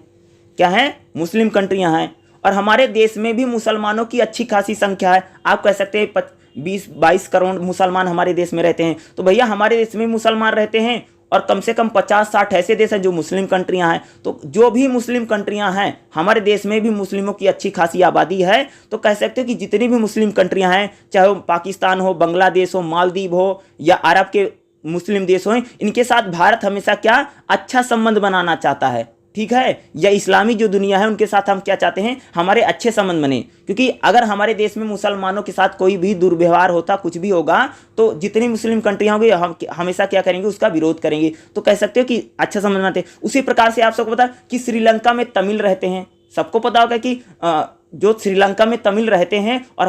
क्या है, मुस्लिम कंट्रियां हैं। और हमारे देश में भी मुसलमानों की अच्छी खासी संख्या है। आप कह सकते हैं 20-22 करोड़ मुसलमान हमारे देश में रहते हैं। तो भैया हमारे देश में मुसलमान रहते हैं और कम से कम 50-60 ऐसे देश हैं जो मुस्लिम कंट्रियां हैं। तो जो भी मुस्लिम कंट्रियां हैं, हमारे देश में भी मुस्लिमों की अच्छी खासी आबादी है। तो कह सकते हो कि जितनी भी मुस्लिम कंट्रियां हैं, चाहे वो पाकिस्तान हो, बांग्लादेश हो, मालदीव हो या अरब के मुस्लिम देश हो, इनके साथ भारत हमेशा क्या अच्छा संबंध बनाना चाहता है। ठीक है, या इस्लामी जो दुनिया है उनके साथ हम क्या चाहते हैं, हमारे अच्छे संबंध बने। क्योंकि अगर हमारे देश में मुसलमानों के साथ कोई भी दुर्व्यवहार होता, कुछ भी होगा, तो जितनी मुस्लिम कंट्रियां होंगी हम हमेशा क्या करेंगे, उसका विरोध करेंगे। तो कह सकते हो कि अच्छा संबंध बनाते हैं। उसी प्रकार से आप सबको पता कि श्रीलंका में तमिल रहते हैं। सबको पता होगा कि जो श्रीलंका में तमिल रहते हैं और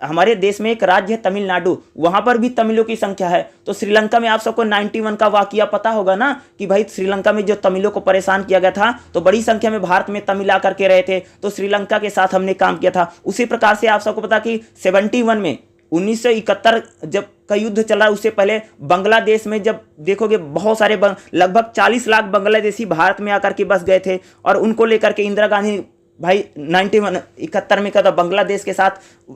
हमारे देश में एक राज्य है तमिलनाडु, वहां पर भी तमिलों की संख्या है। तो श्रीलंका में आप सबको 91 का वाकया पता होगा ना, कि भाई श्रीलंका में जो तमिलों को परेशान किया गया था, तो बड़ी संख्या में भारत में तमिल आकर के रहे थे। तो श्रीलंका के साथ हमने काम किया था। उसी प्रकार से आप सबको पता कि 71 में 1971 जब का युद्ध चला, उससे पहले बांग्लादेश में जब देखोगे बहुत सारे लगभग 40 लाख बांग्लादेशी भारत में आकर के बस गए थे। और उनको लेकर के इंदिरा गांधी भाई 71 में क्या बांग्लादेश के साथ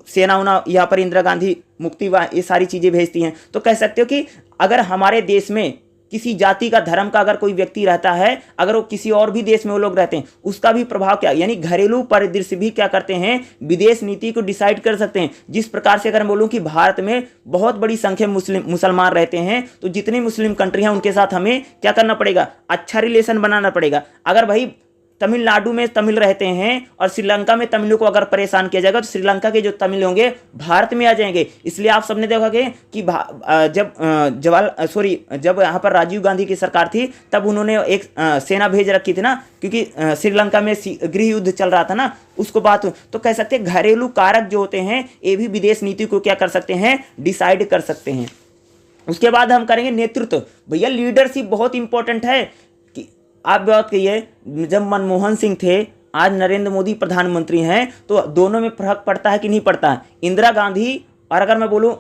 सेना उना यहाँ पर इंदिरा गांधी मुक्ति ये सारी चीज़ें भेजती हैं। तो कह सकते हो कि अगर हमारे देश में किसी जाति का, धर्म का अगर कोई व्यक्ति रहता है, अगर वो किसी और भी देश में वो लोग रहते हैं, उसका भी प्रभाव क्या, यानी घरेलू परिदृश्य भी क्या करते हैं, विदेश नीति को डिसाइड कर सकते हैं। जिस प्रकार से अगर मैं बोलूँ कि भारत में बहुत बड़ी संख्या मुसलमान रहते हैं, तो जितनी मुस्लिम कंट्री हैं उनके साथ हमें क्या करना पड़ेगा, अच्छा रिलेशन बनाना पड़ेगा। अगर भाई तमिलनाडु में तमिल रहते हैं और श्रीलंका में तमिलों को अगर परेशान किया जाएगा, तो श्रीलंका के जो तमिल होंगे भारत में आ जाएंगे। इसलिए आप सबने देखा कि जब यहाँ पर राजीव गांधी की सरकार थी, तब उन्होंने एक सेना भेज रखी थी ना, क्योंकि श्रीलंका में गृह युद्ध चल रहा था ना, उसको बात। तो कह सकते हैं घरेलू कारक जो होते हैं, ये भी विदेश नीति को क्या कर सकते हैं, डिसाइड कर सकते हैं। उसके बाद हम करेंगे नेतृत्व। भैया लीडरशिप बहुत इंपॉर्टेंट है। आप बात कहिए, जब मनमोहन सिंह थे, आज नरेंद्र मोदी प्रधानमंत्री हैं, तो दोनों में फर्क पड़ता है कि नहीं पड़ता है। इंदिरा गांधी और अगर मैं बोलूँ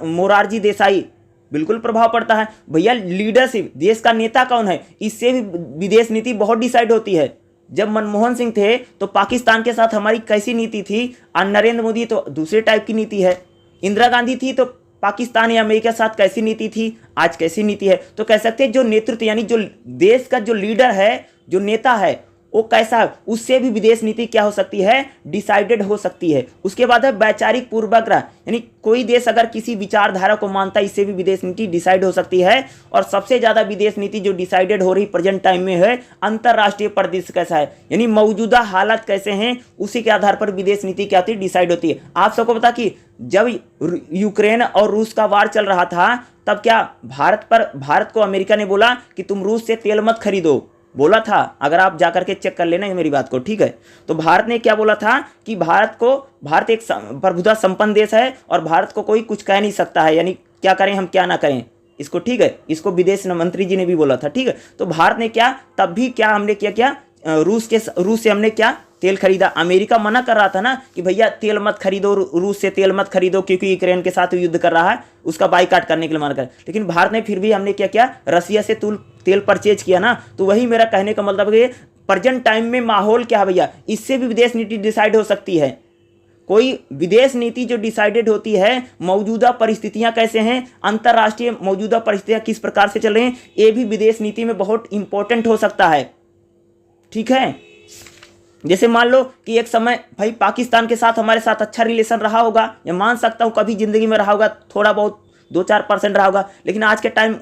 मोरारजी देसाई, बिल्कुल प्रभाव पड़ता है। भैया लीडरशिप, देश का नेता कौन है, इससे भी विदेश नीति बहुत डिसाइड होती है। जब मनमोहन सिंह थे तो पाकिस्तान के साथ हमारी कैसी नीति थी, और नरेंद्र मोदी तो दूसरे टाइप की नीति है। इंदिरा गांधी थी तो पाकिस्तान या अमेरिका के साथ कैसी नीति थी, आज कैसी नीति है। तो कह सकते हैं जो नेतृत्व, यानी जो देश का जो लीडर है, जो नेता है, वो कैसा है, उससे भी विदेश नीति क्या हो सकती है, डिसाइडेड हो सकती है। उसके बाद है वैचारिक पूर्वाग्रह, यानी कोई देश अगर किसी विचारधारा को मानता है, इससे भी विदेश नीति डिसाइड हो सकती है। और सबसे ज्यादा विदेश नीति जो डिसाइडेड हो रही प्रेजेंट टाइम में है, अंतरराष्ट्रीय परिदृश्य कैसा है, यानी मौजूदा हालात कैसे हैं, उसी के आधार पर विदेश नीति क्या होती है, डिसाइड होती है। आप सबको पता कि जब यूक्रेन और रूस का वार चल रहा था, तब क्या भारत को अमेरिका ने बोला कि तुम रूस से तेल मत खरीदो, बोला था। अगर आप जाकर के चेक कर लेना मेरी बात को, ठीक है। तो भारत ने क्या बोला था कि भारत एक प्रभुता संपन्न देश है और भारत को कोई कुछ कह नहीं सकता है, यानी क्या करें हम क्या ना करें इसको, ठीक है। इसको विदेश मंत्री जी ने भी बोला था, ठीक है। तो भारत ने क्या, तब भी क्या हमने क्या रूस से हमने क्या तेल खरीदा। अमेरिका मना कर रहा था ना कि भैया तेल मत खरीदो, रूस से तेल मत खरीदो, क्योंकि यूक्रेन के साथ युद्ध कर रहा है, उसका बाइकाट करने के लिए मना कर। लेकिन भारत ने फिर भी हमने क्या रसिया से तेल परचेज किया ना। तो वही मेरा कहने का मतलब है, प्रेजेंट टाइम में माहौल क्या है भैया, इससे भी विदेश नीति डिसाइड हो सकती है। कोई विदेश नीति जो डिसाइडेड होती है, मौजूदा परिस्थितियां कैसे हैं, अंतरराष्ट्रीय मौजूदा परिस्थितियां किस प्रकार से चल रही हैं, ये भी विदेश नीति में बहुत इंपॉर्टेंट हो सकता है, ठीक है। जैसे मान लो कि एक समय भाई पाकिस्तान के साथ हमारे साथ अच्छा रिलेशन रहा होगा, या मान सकता हूँ कभी जिंदगी में रहा होगा, थोड़ा बहुत 2-4% रहा होगा, लेकिन आज के टाइम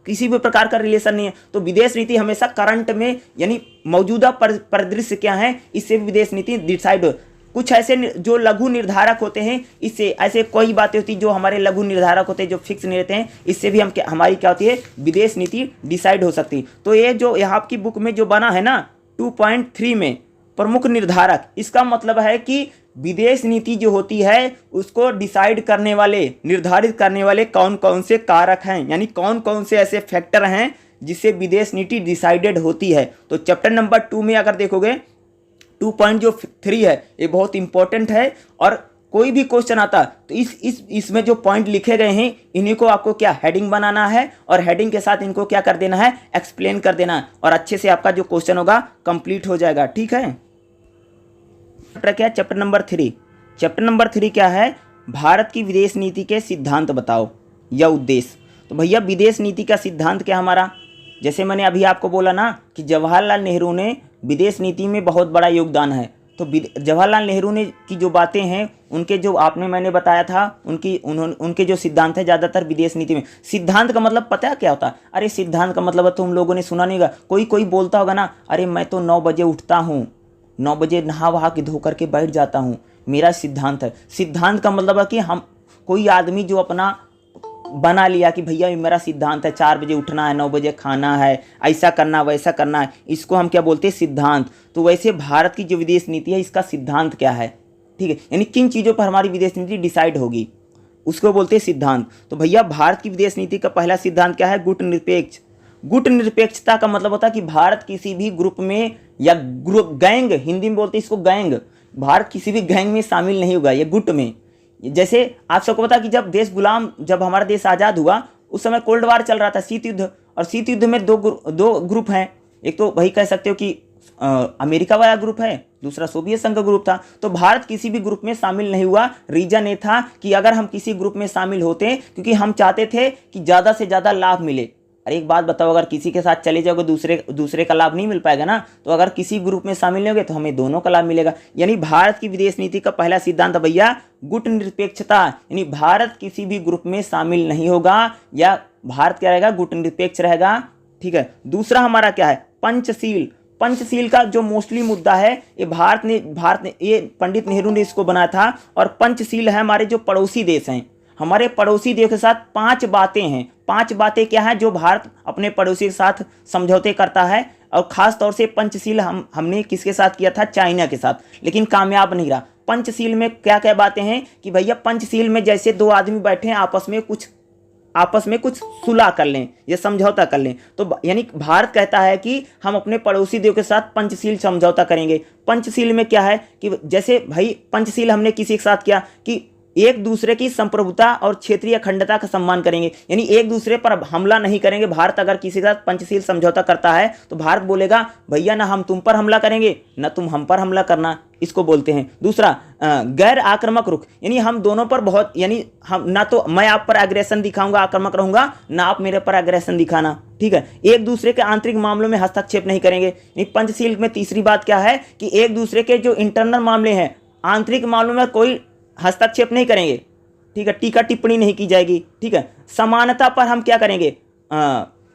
किसी भी प्रकार का रिलेशन नहीं है। तो विदेश नीति हमेशा करंट में, यानी मौजूदा परिदृश्य क्या है, इससे भी विदेश नीति डिसाइड हो। कुछ ऐसे जो लघु निर्धारक होते हैं, इससे ऐसे कोई बातें होती जो हमारे लघु निर्धारक होते हैं, जो फिक्स नहीं रहते हैं, इससे भी हमारी क्या होती है, विदेश नीति डिसाइड हो सकती है। तो ये जो यहाँ आपकी बुक में जो बना है ना 2.3 में, प्रमुख निर्धारक, इसका मतलब है कि विदेश नीति जो होती है उसको डिसाइड करने वाले, निर्धारित करने वाले कौन कौन से कारक हैं, यानी कौन कौन से ऐसे फैक्टर हैं जिससे विदेश नीति डिसाइडेड होती है। तो चैप्टर नंबर 2 में अगर देखोगे 2.3 है, ये बहुत इंपॉर्टेंट है और कोई भी क्वेश्चन आता तो इसमें जो पॉइंट लिखे गए हैं इन्हीं को आपको क्या हेडिंग बनाना है और हेडिंग के साथ इनको क्या कर देना है, एक्सप्लेन कर देना है और अच्छे से आपका जो क्वेश्चन होगा कंप्लीट हो जाएगा। ठीक है, चैप्टर क्या है, चैप्टर नंबर 3। चैप्टर नंबर 3 क्या है, भारत की विदेश नीति के सिद्धांत बताओ या उद्देश्य। तो भैया विदेश नीति का सिद्धांत क्या हमारा, जैसे मैंने अभी आपको बोला ना कि जवाहरलाल नेहरू ने विदेश नीति में बहुत बड़ा योगदान है। तो जवाहरलाल नेहरू ने की जो बातें हैं उनके जो मैंने बताया था उनके जो सिद्धांत है ज़्यादातर विदेश नीति में। सिद्धांत का मतलब पता है क्या होता है? अरे सिद्धांत का मतलब तुम लोगों ने सुना नहीं होगा, कोई बोलता होगा ना, अरे मैं तो 9 बजे उठता हूँ, 9 बजे नहा वहा के धो करके बैठ जाता हूँ, मेरा सिद्धांत है। सिद्धांत का मतलब है कि हम कोई आदमी जो अपना बना लिया कि भैया मेरा सिद्धांत है 4 बजे उठना है, 9 बजे खाना है, ऐसा करना वैसा करना है, इसको हम क्या बोलते हैं, सिद्धांत। तो वैसे भारत की जो विदेश नीति है इसका सिद्धांत क्या है, ठीक है, यानी किन चीज़ों पर हमारी विदेश नीति डिसाइड होगी उसको बोलते हैं सिद्धांत। तो भैया भारत की विदेश नीति का पहला सिद्धांत क्या है, गुट निरपेक्ष। गुट निरपेक्षता का मतलब होता है कि भारत किसी भी ग्रुप में या गैंग, हिंदी में बोलते हैं इसको गैंग, भारत किसी भी गैंग में शामिल नहीं होगा, ये गुट में। जैसे आप सबको पता कि जब हमारा देश आज़ाद हुआ उस समय कोल्ड वार चल रहा था, शीत युद्ध, और शीत युद्ध में दो ग्रुप हैं, एक तो वही कह सकते हो कि अमेरिका वाला ग्रुप है, दूसरा सोवियत संघ का ग्रुप था। तो भारत किसी भी ग्रुप में शामिल नहीं हुआ। रीजन ये था कि अगर हम किसी ग्रुप में शामिल होते, क्योंकि हम चाहते थे कि ज़्यादा से ज़्यादा लाभ मिले। अरे एक बात बताओ, अगर किसी के साथ चले जाओगे दूसरे का लाभ नहीं मिल पाएगा ना, तो अगर किसी ग्रुप में शामिल होंगे तो हमें दोनों का लाभ मिलेगा। यानी भारत की विदेश नीति का पहला सिद्धांत भैया गुट निरपेक्षता, यानी भारत किसी भी ग्रुप में शामिल नहीं होगा या भारत क्या रहेगा, गुट निरपेक्ष रहेगा। ठीक है, दूसरा हमारा क्या है, पंचशील। पंचशील का जो मोस्टली मुद्दा है ये भारत ने ये पंडित नेहरू ने इसको बनाया था। और पंचशील है हमारे जो पड़ोसी देश हैं, हमारे पड़ोसी देश के साथ 5 बातें हैं। 5 बातें क्या है जो भारत अपने पड़ोसी के साथ समझौते करता है, और खास तौर से पंचशील हमने किसके साथ किया था, चाइना के साथ, लेकिन कामयाब नहीं रहा। पंचशील में क्या क्या बातें हैं कि भैया पंचशील में जैसे 2 आदमी बैठे हैं आपस में कुछ सुलह कर लें या समझौता कर लें, तो यानी भारत कहता है कि हम अपने पड़ोसी देश के साथ पंचशील समझौता करेंगे। पंचशील में क्या है कि जैसे भाई पंचशील हमने किसी के साथ किया कि एक दूसरे की संप्रभुता और क्षेत्रीय अखंडता का सम्मान करेंगे, यानी एक दूसरे पर हमला नहीं करेंगे। भारत अगर किसी के साथ पंचशील समझौता करता है तो भारत बोलेगा भैया ना हम तुम पर हमला करेंगे ना तुम हम पर हमला करना, इसको बोलते हैं। दूसरा गैर आक्रामक रुख, यानी हम दोनों पर बहुत, यानी हम ना तो मैं आप पर एग्रेशन दिखाऊंगा, आक्रामक रहूंगा, ना आप मेरे पर एग्रेशन दिखाना। ठीक है, एक दूसरे के आंतरिक मामलों में हस्तक्षेप नहीं करेंगे। पंचशील में तीसरी बात क्या है कि एक दूसरे के जो इंटरनल मामले हैं, आंतरिक मामलों में कोई हस्तक्षेप नहीं करेंगे। ठीक है, टीका टिप्पणी नहीं की जाएगी। ठीक है, समानता पर हम क्या करेंगे,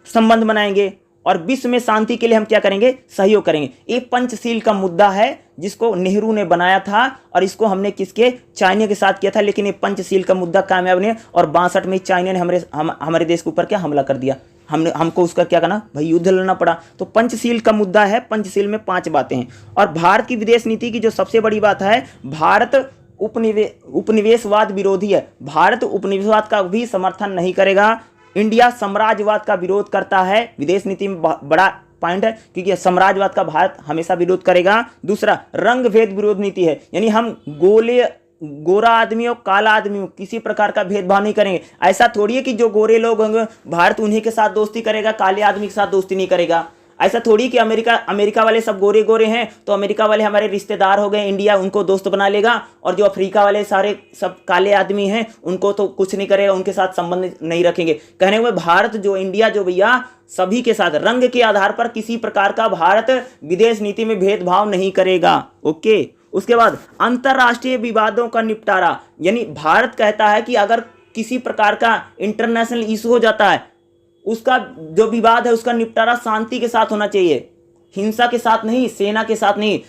संबंध बनाएंगे, और विश्व में शांति के लिए हम क्या करेंगे, सहयोग करेंगे। ये पंचशील का मुद्दा है जिसको नेहरू ने बनाया था, और इसको हमने किसके, चाइना के साथ किया था। लेकिन ये पंचशील का मुद्दा कामयाब नहीं, और 62 में चाइना ने हमारे देश के ऊपर क्या हमला कर दिया, हमको उसका क्या करना भाई, युद्ध लड़ना पड़ा। तो पंचशील का मुद्दा है, पंचशील में 5 बातें हैं। और भारत की विदेश नीति की जो सबसे बड़ी बात है, भारत उपनिवेशवाद विरोधी है। भारत उपनिवेशवाद का भी समर्थन नहीं करेगा। इंडिया साम्राज्यवाद का विरोध करता है। विदेश नीति में बड़ा पॉइंट है, क्योंकि साम्राज्यवाद का भारत हमेशा विरोध करेगा। दूसरा रंग भेद विरोध नीति है, यानी हम गोरा आदमी और काला आदमी किसी प्रकार का भेदभाव नहीं करेंगे। ऐसा थोड़ी है कि जो गोरे लोग होंगे भारत उन्हीं के साथ दोस्ती करेगा, काले आदमी के साथ दोस्ती नहीं करेगा। ऐसा थोड़ी कि अमेरिका वाले सब गोरे गोरे हैं तो अमेरिका वाले हमारे रिश्तेदार हो गए, इंडिया उनको दोस्त बना लेगा, और जो अफ्रीका वाले सारे सब काले आदमी हैं उनको तो कुछ नहीं करेगा, उनके साथ संबंध नहीं रखेंगे। कहने हुए भारत जो इंडिया जो भैया सभी के साथ रंग के आधार पर किसी प्रकार का भारत विदेश नीति में भेदभाव नहीं करेगा। ओके, उसके बाद अंतरराष्ट्रीय विवादों का निपटारा, यानी भारत कहता है कि अगर किसी प्रकार का इंटरनेशनल इशू हो जाता है, उसका जो विवाद है उसका निपटारा शांति के साथ होना चाहिए, हिंसा के साथ नहीं, सेना के साथ नहीं।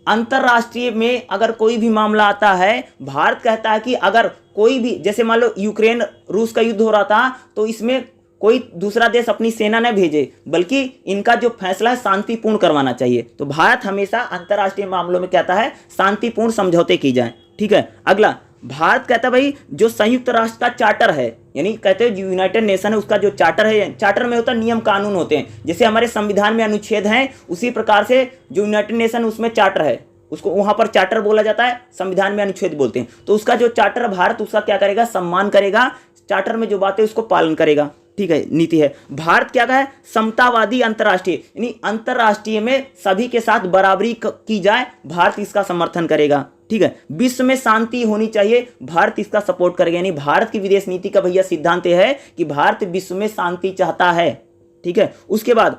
अंतरराष्ट्रीय में अगर कोई भी मामला आता है, भारत कहता है कि अगर कोई भी, जैसे मान लो यूक्रेन रूस का युद्ध हो रहा था, तो इसमें कोई दूसरा देश अपनी सेना न भेजे, बल्कि इनका जो फैसला है शांतिपूर्ण करवाना चाहिए। तो भारत हमेशा अंतर्राष्ट्रीय मामलों में कहता है शांतिपूर्ण समझौते की जाए। ठीक है। अगला, भारत कहता है भाई जो संयुक्त राष्ट्र का चार्टर है, यानी कहते हैं यूनाइटेड नेशन है, उसका जो चार्टर है, चार्टर में होता है नियम कानून होते हैं, जैसे हमारे संविधान में अनुच्छेद हैं, उसी प्रकार से जो यूनाइटेड नेशन उसमें चार्टर है, उसको वहां पर चार्टर बोला जाता है, संविधान में अनुच्छेद बोलते हैं। तो उसका जो चार्टर भारत उसका क्या करेगा, सम्मान करेगा, चार्टर में जो बातें उसको पालन करेगा। ठीक है, नीति है। भारत क्या है, समतावादी अंतर्राष्ट्रीय, यानी अंतर्राष्ट्रीय में सभी के साथ बराबरी की जाए, भारत इसका समर्थन करेगा। ठीक है। विश्व में शांति होनी चाहिए, भारत इसका सपोर्ट करेगा। यानी भारत की विदेश नीति का भैया सिद्धांत है कि भारत विश्व में शांति चाहता है। ठीक है। उसके बाद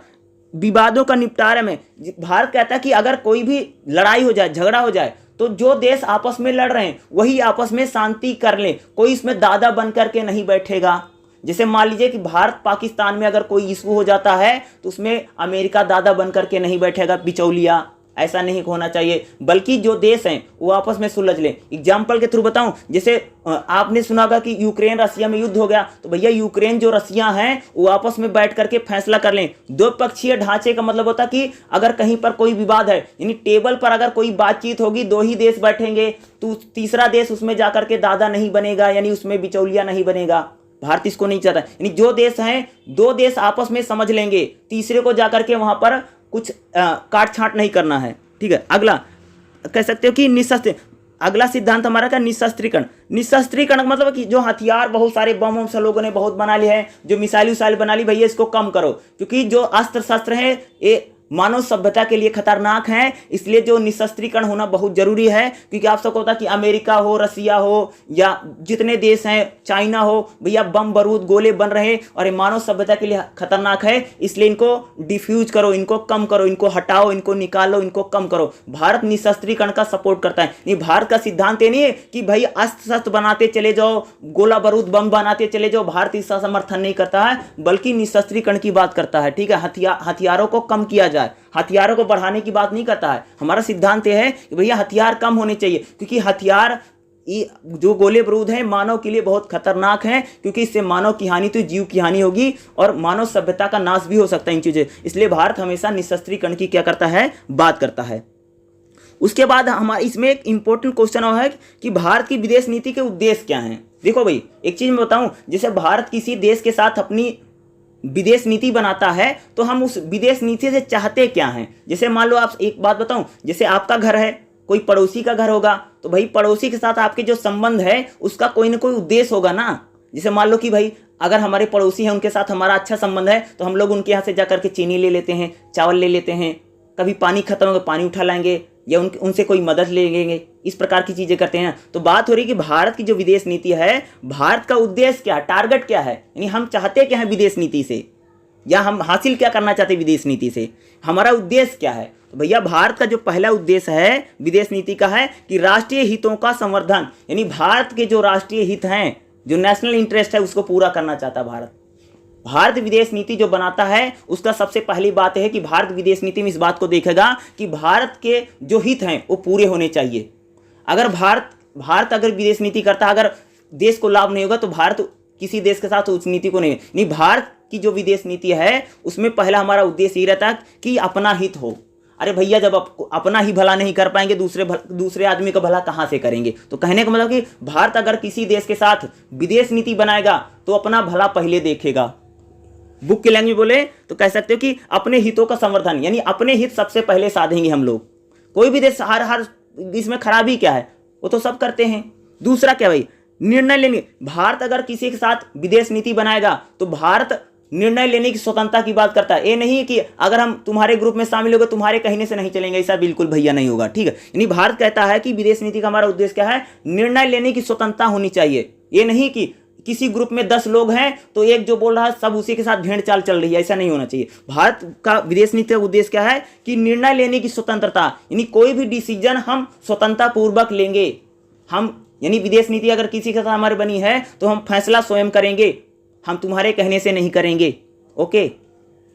विवादों का निपटारे में भारत कहता है कि अगर कोई भी लड़ाई हो जाए, झगड़ा हो जाए, तो जो देश आपस में लड़ रहे हैं वही आपस में शांति कर ले, कोई इसमें दादा बन करके नहीं बैठेगा। जैसे मान लीजिए कि भारत पाकिस्तान में अगर कोई इशू हो जाता है तो उसमें अमेरिका दादा बन करके नहीं बैठेगा, बिचौलिया, ऐसा नहीं होना चाहिए, बल्कि जो देश हैं वो आपस में सुलझ लें। एग्जाम्पल के थ्रू बताऊं, जैसे आपने सुना होगा कि यूक्रेन रसिया में युद्ध हो गया, तो भैया यूक्रेन जो रसिया हैं वो आपस में बैठ करके फैसला कर लें। दो पक्षीय ढांचे का मतलब होता कि अगर कहीं पर कोई विवाद है, यानी टेबल पर अगर कोई बातचीत होगी, दो ही देश बैठेंगे, तो तीसरा देश उसमें जाकर के दादा नहीं बनेगा, यानी उसमें बिचौलिया नहीं बनेगा। भारत इसको नहीं चाहता, यानी जो देश हैं दो देश आपस में समझ लेंगे, तीसरे को जाकर के वहां पर कुछ काट छांट नहीं करना है। ठीक है। अगला कह सकते हो कि निशस्त्र, अगला सिद्धांत हमारा क्या, निशस्त्रीकरण। निशस्त्रीकरण मतलब कि जो हथियार बहुत सारे बम वम से लोगों ने बहुत बना लिए हैं, जो मिसाइल विसाइल बना ली, भैया इसको कम करो, क्योंकि जो अस्त्र शस्त्र हैं ये मानव सभ्यता के लिए खतरनाक हैं, इसलिए जो निशस्त्रीकरण होना बहुत जरूरी है। क्योंकि आप सबको होता कि अमेरिका हो, रसिया हो, या जितने देश हैं, चाइना हो, भैया बम बारूद गोले बन रहे और ये मानव सभ्यता के लिए खतरनाक है, इसलिए इनको डिफ्यूज करो, इनको कम करो, इनको हटाओ, इनको निकालो, इनको कम करो। भारत निशस्त्रीकरण का सपोर्ट करता है। ये भारत का सिद्धांत ये नहीं है कि भाई अस्त्र शस्त्र बनाते चले जाओ, गोला बारूद बम बनाते चले जाओ, भारत इसका समर्थन नहीं करता है, बल्कि निशस्त्रीकरण की बात करता है। ठीक है। हथियारों को कम किया जाए, हथियारों को बढ़ाने की बात नहीं करता है। हमारा सिद्धांत यह है कि भैया हथियार कम होने चाहिए, क्योंकि हथियार जो गोले बारूद हैं मानव के लिए बहुत खतरनाक हैं, क्योंकि इससे मानव की हानि तो जीव की हानि होगी और मानव सभ्यता का नाश भी हो सकता है इन चीजें। इसलिए भारत हमेशा निशस्त्रीकरण की क्या करता है, बात करता है। उसके बाद हमारे इसमें एक इंपॉर्टेंट क्वेश्चन है कि भारत की विदेश नीति के उद्देश्य क्या हैं। देखो भाई, एक चीज मैं बताऊं, जैसे भारत किसी देश के साथ अपनी विदेश नीति बनाता है तो हम उस विदेश नीति से चाहते क्या हैं। जैसे मान लो, आप एक बात बताऊं, जैसे आपका घर है, कोई पड़ोसी का घर होगा, तो भाई पड़ोसी के साथ आपके जो संबंध है उसका कोई ना कोई उद्देश्य होगा ना। जैसे मान लो कि भाई अगर हमारे पड़ोसी हैं, उनके साथ हमारा अच्छा संबंध है, तो हम लोग उनके यहाँ से जाकर के चीनी ले लेते हैं, चावल ले लेते हैं, कभी पानी खत्म होगा पानी उठा लाएंगे, या उनसे कोई मदद ले लेंगे, इस प्रकार की चीजें करते हैं। तो बात हो रही कि भारत की जो विदेश नीति है, भारत का उद्देश्य क्या है, टारगेट क्या है, यानी हम चाहते क्या है विदेश नीति से, या हम हासिल क्या करना चाहते हैं विदेश नीति से, हमारा उद्देश्य क्या है। तो भैया भारत का जो पहला उद्देश्य है विदेश नीति का है कि राष्ट्रीय हितों का संवर्धन, यानी भारत के जो राष्ट्रीय हित हैं, जो नेशनल इंटरेस्ट है, उसको पूरा करना चाहता है भारत। भारत विदेश नीति जो बनाता है उसका सबसे पहली बात है कि भारत विदेश नीति में इस बात को देखेगा कि भारत के जो हित हैं वो पूरे होने चाहिए। अगर भारत अगर विदेश नीति करता है, अगर देश को लाभ नहीं होगा तो भारत किसी देश के साथ उस नीति को नहीं। भारत की जो विदेश नीति है उसमें पहला हमारा उद्देश्य ये रहता है कि अपना हित हो। अरे भैया, जब अपना ही भला नहीं कर पाएंगे, दूसरे आदमी का भला कहां से करेंगे। तो कहने का मतलब कि भारत अगर किसी देश के साथ विदेश नीति बनाएगा तो अपना भला पहले देखेगा। बुक की लैंग्वेज बोले तो कह सकते हो कि अपने हितों का संवर्धन, यानी अपने हित सबसे पहले साधेंगे हम लोग। कोई भी देश हर इसमें खराबी क्या है, वो तो सब करते हैं। दूसरा क्या भाई, निर्णय लेने। भारत अगर किसी के साथ विदेश नीति बनाएगा तो भारत निर्णय लेने की स्वतंत्रता की बात करता है। ये नहीं कि अगर हम तुम्हारे ग्रुप में शामिल हो गए तुम्हारे कहने से नहीं चलेंगे, ऐसा बिल्कुल भैया नहीं होगा। ठीक है। यानी भारत कहता है कि विदेश नीति का हमारा उद्देश्य क्या है, निर्णय लेने की स्वतंत्रता होनी चाहिए। ये नहीं कि किसी ग्रुप में 10 लोग हैं तो एक जो बोल रहा है सब उसी के साथ भेड़ चाल चल रही है, ऐसा नहीं होना चाहिए। भारत का विदेश नीति का उद्देश्य क्या है कि निर्णय लेने की स्वतंत्रता, यानी कोई भी डिसीजन हम स्वतंत्रता पूर्वक लेंगे। हम यानी विदेश नीति अगर किसी के साथ हमारी बनी है तो हम फैसला स्वयं करेंगे, हम तुम्हारे कहने से नहीं करेंगे। ओके।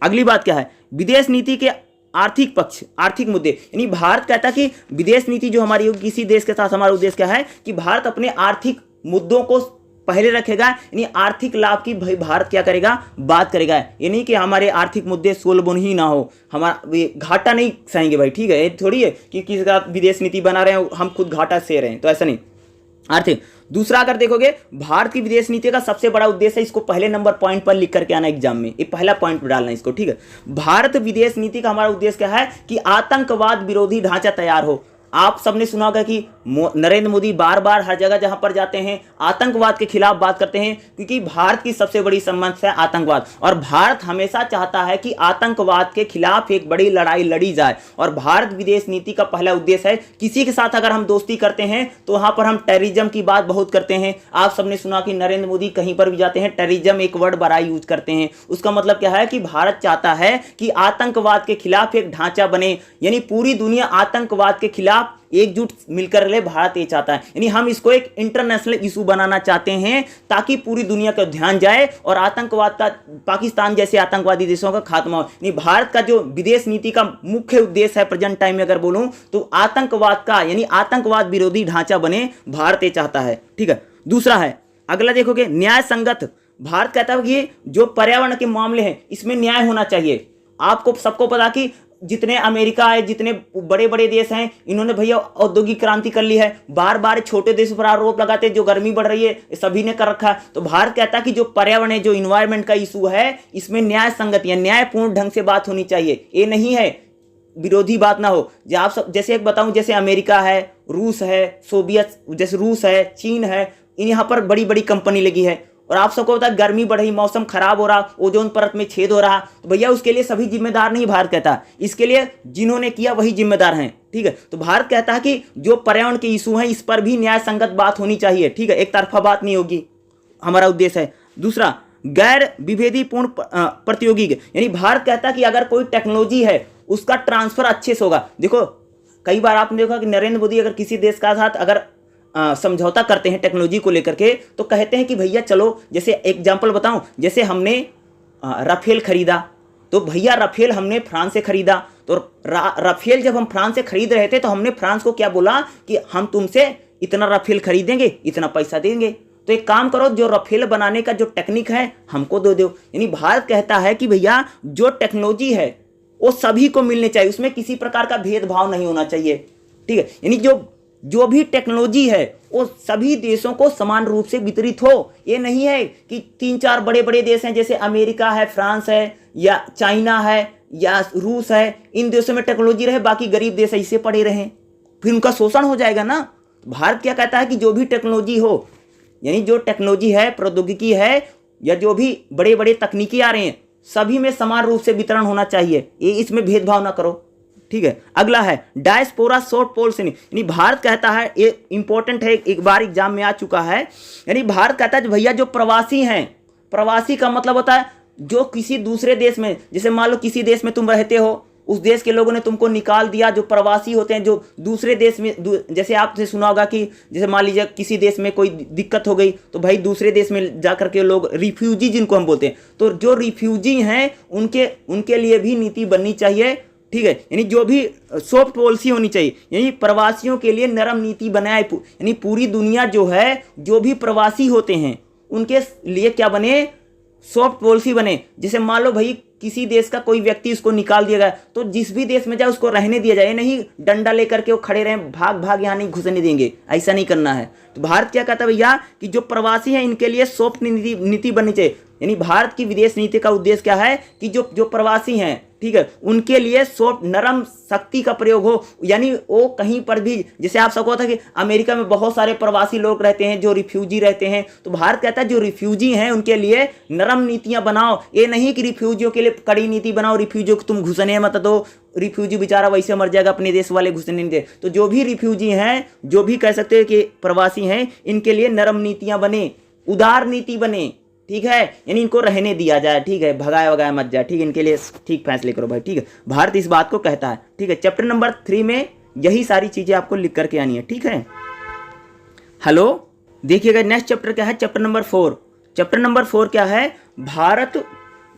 अगली बात क्या है, विदेश नीति के आर्थिक पक्ष, आर्थिक मुद्दे। यानी भारत कहता है कि विदेश नीति जो हमारी होगी किसी देश के साथ, हमारा उद्देश्य क्या है कि भारत अपने आर्थिक मुद्दों को पहले रखेगा, यानी आर्थिक लाभ की भाई भारत क्या करेगा, बात करेगा। ये नहीं कि हमारे आर्थिक मुद्दे सोलबुन ही ना हो, हमारा घाटा नहीं सहेंगे भाई, ठीक है। ये थोड़ी है कि किसी का विदेश नीति बना रहे हैं हम खुद घाटा सह रहे हैं, तो ऐसा नहीं। आर्थिक दूसरा अगर देखोगे, भारत की विदेश नीति का सबसे बड़ा उद्देश्य है, इसको पहले नंबर पॉइंट पर लिख करके आना एग्जाम में, ये पहला पॉइंट डालना इसको, ठीक है। भारत विदेश नीति का हमारा उद्देश्य क्या है कि आतंकवाद विरोधी ढांचा तैयार हो। आप सबने सुना होगा कि नरेंद्र मोदी बार बार हर जगह जहां पर जाते हैं आतंकवाद के खिलाफ बात करते हैं, क्योंकि भारत की सबसे बड़ी समस्या है आतंकवाद, और भारत हमेशा चाहता है कि आतंकवाद के खिलाफ एक बड़ी लड़ाई लड़ी जाए। और भारत विदेश नीति का पहला उद्देश्य है, किसी के साथ अगर हम दोस्ती करते हैं तो वहां पर हम टेररिज्म की बात बहुत करते हैं। आप सबने सुना कि नरेंद्र मोदी कहीं पर भी जाते हैं टेररिज्म एक वर्ड बड़ा यूज करते हैं। उसका मतलब क्या है कि भारत चाहता है कि आतंकवाद के खिलाफ एक ढांचा बने, यानी पूरी दुनिया आतंकवाद के खिलाफ एकजुट मिलकर रहे, भारत ये चाहता है। यानी हम इसको एक इंटरनेशनल इशू बनाना चाहते हैं ताकि पूरी दुनिया का ध्यान जाए और आतंकवाद का, पाकिस्तान जैसे आतंकवादी देशों का खात्मा हो। यानी भारत का जो विदेश नीति का मुख्य उद्देश्य है प्रेजेंट टाइम में अगर बोलूं तो आतंकवाद का, यानी आतंकवाद विरोधी ढांचा बने, भारत ये चाहता है, ठीक है। दूसरा है, अगला देखोगे, न्याय संगत। भारत कहता है कि जो पर्यावरण के मामले हैं इसमें न्याय होना चाहिए। आपको सबको पता कि जितने अमेरिका है, जितने बड़े बड़े देश हैं, इन्होंने भैया औद्योगिक क्रांति कर ली है। बार बार छोटे देशों पर आरोप लगाते हैं जो गर्मी बढ़ रही है सभी ने कर रखा है। तो भारत कहता है कि जो पर्यावरण है, जो इन्वायरमेंट का इशू है, इसमें न्याय संगत या न्यायपूर्ण ढंग से बात होनी चाहिए। ये नहीं है विरोधी बात ना हो। जो आप सब जैसे एक बताऊं, जैसे अमेरिका है, रूस है, सोवियत जैसे रूस है, चीन है, यहाँ पर बड़ी बड़ी कंपनी लगी है। और आप सबको पता है गर्मी बढ़ रही, मौसम खराब हो रहा, ओजोन परत में छेद हो रहा, तो भैया उसके लिए सभी जिम्मेदार नहीं भारत कहता, इसके लिए जिन्होंने किया वही जिम्मेदार हैं, ठीक है। तो भारत कहता है कि जो पर्यावरण के इशू हैं इस पर भी न्याय संगत बात होनी चाहिए, ठीक है, एक तरफा बात नहीं होगी, हमारा उद्देश्य है। दूसरा, गैर विभेदीपूर्ण प्रतियोगी, यानी भारत कहता है कि अगर कोई टेक्नोलॉजी है उसका ट्रांसफर अच्छे से होगा। देखो कई बार आपने देखा कि नरेंद्र मोदी अगर किसी देश का साथ अगर समझौता करते हैं टेक्नोलॉजी को लेकर के, तो कहते हैं कि भैया चलो, जैसे एग्जांपल बताऊं, जैसे हमने राफेल खरीदा, तो भैया राफेल हमने फ्रांस से खरीदा, तो राफेल जब हम फ्रांस से खरीद रहे थे तो हमने फ्रांस को क्या बोला कि हम तुमसे इतना राफेल खरीदेंगे, इतना पैसा देंगे, तो एक काम करो, जो राफेल बनाने का जो टेक्निक है हमको दे दो। यानी भारत कहता है कि भैया जो टेक्नोलॉजी है वो सभी को मिलनी चाहिए, उसमें किसी प्रकार का भेदभाव नहीं होना चाहिए, ठीक है। यानी जो भी टेक्नोलॉजी है वो सभी देशों को समान रूप से वितरित हो। ये नहीं है कि 3-4 बड़े बड़े देश हैं जैसे अमेरिका है, फ्रांस है, या चाइना है, या रूस है, इन देशों में टेक्नोलॉजी रहे, बाकी गरीब देश ऐसे पड़े रहें, फिर उनका शोषण हो जाएगा ना। भारत क्या कहता है कि जो भी टेक्नोलॉजी हो, यानी जो टेक्नोलॉजी है, प्रौद्योगिकी है, या जो भी बड़े बड़े तकनीकी आ रहे हैं, सभी में समान रूप से वितरण होना चाहिए, ये इसमें भेदभाव ना करो, ठीक है। अगला है डायस्पोरा शॉर्ट पॉलिसी, यानी भारत कहता है, ये इंपॉर्टेंट है, एक बार एग्जाम में आ चुका है, यानी भारत कहता है भैया जो प्रवासी हैं, प्रवासी का मतलब होता है जो किसी दूसरे देश में, जैसे मान लो किसी देश में तुम रहते हो, उस देश के लोगों ने तुमको निकाल दिया, जो प्रवासी होते हैं जो दूसरे देश में, जैसे आपने सुना होगा कि जैसे मान लीजिए किसी देश में कोई दिक्कत हो गई तो भाई दूसरे देश में जाकर के लोग रिफ्यूजी जिनको हम बोलते हैं, तो जो रिफ्यूजी हैं उनके लिए भी नीति बननी चाहिए, ठीक है। यानी जो भी सॉफ्ट पॉलिसी होनी चाहिए, यानी प्रवासियों के लिए नरम नीति बनाए, यानी पूरी दुनिया जो है, जो भी प्रवासी होते हैं उनके लिए क्या बने, सॉफ्ट पॉलिसी बने। जैसे मान लो भाई किसी देश का कोई व्यक्ति उसको निकाल दिया गया, तो जिस भी देश में जाए उसको रहने दिया जाए, नहीं डंडा लेकर के वो खड़े रहें, भाग भाग यहाँ नहीं घुसने देंगे, ऐसा नहीं करना है। तो भारत क्या कहता है भैया कि जो प्रवासी हैं इनके लिए सॉफ्ट नीति बननी चाहिए। यानी भारत की विदेश नीति का उद्देश्य क्या है कि जो प्रवासी हैं, ठीक है, उनके लिए सॉफ्ट नरम शक्ति का प्रयोग हो, यानी वो कहीं पर भी, जैसे आप सबको था कि अमेरिका में बहुत सारे प्रवासी लोग रहते हैं जो रिफ्यूजी रहते हैं, तो भारत कहता है जो रिफ्यूजी हैं उनके लिए नरम नीतियां बनाओ। ये नहीं कि रिफ्यूजियों के लिए कड़ी नीति बनाओ, रिफ्यूजियों को तुम घुसने मत दो, रिफ्यूजी बेचारा वैसे मर जाएगा, अपने देश वाले घुसने नहीं दे। तो जो भी रिफ्यूजी हैं, जो भी कह सकते हैं कि प्रवासी हैं, इनके लिए नरम नीतियां बने, उदार नीति बने, ठीक है, यानी इनको रहने दिया जाए, ठीक है, भगाया वगाया मत जाए, ठीक है, इनके लिए ठीक फैसले करो भाई, ठीक है। भारत इस बात को कहता है, ठीक है। चैप्टर नंबर 3 में यही सारी चीजें आपको लिख करके आनी है, ठीक है। हेलो, देखिएगा नेक्स्ट चैप्टर क्या है, चैप्टर नंबर 4। चैप्टर नंबर 4 क्या है, भारत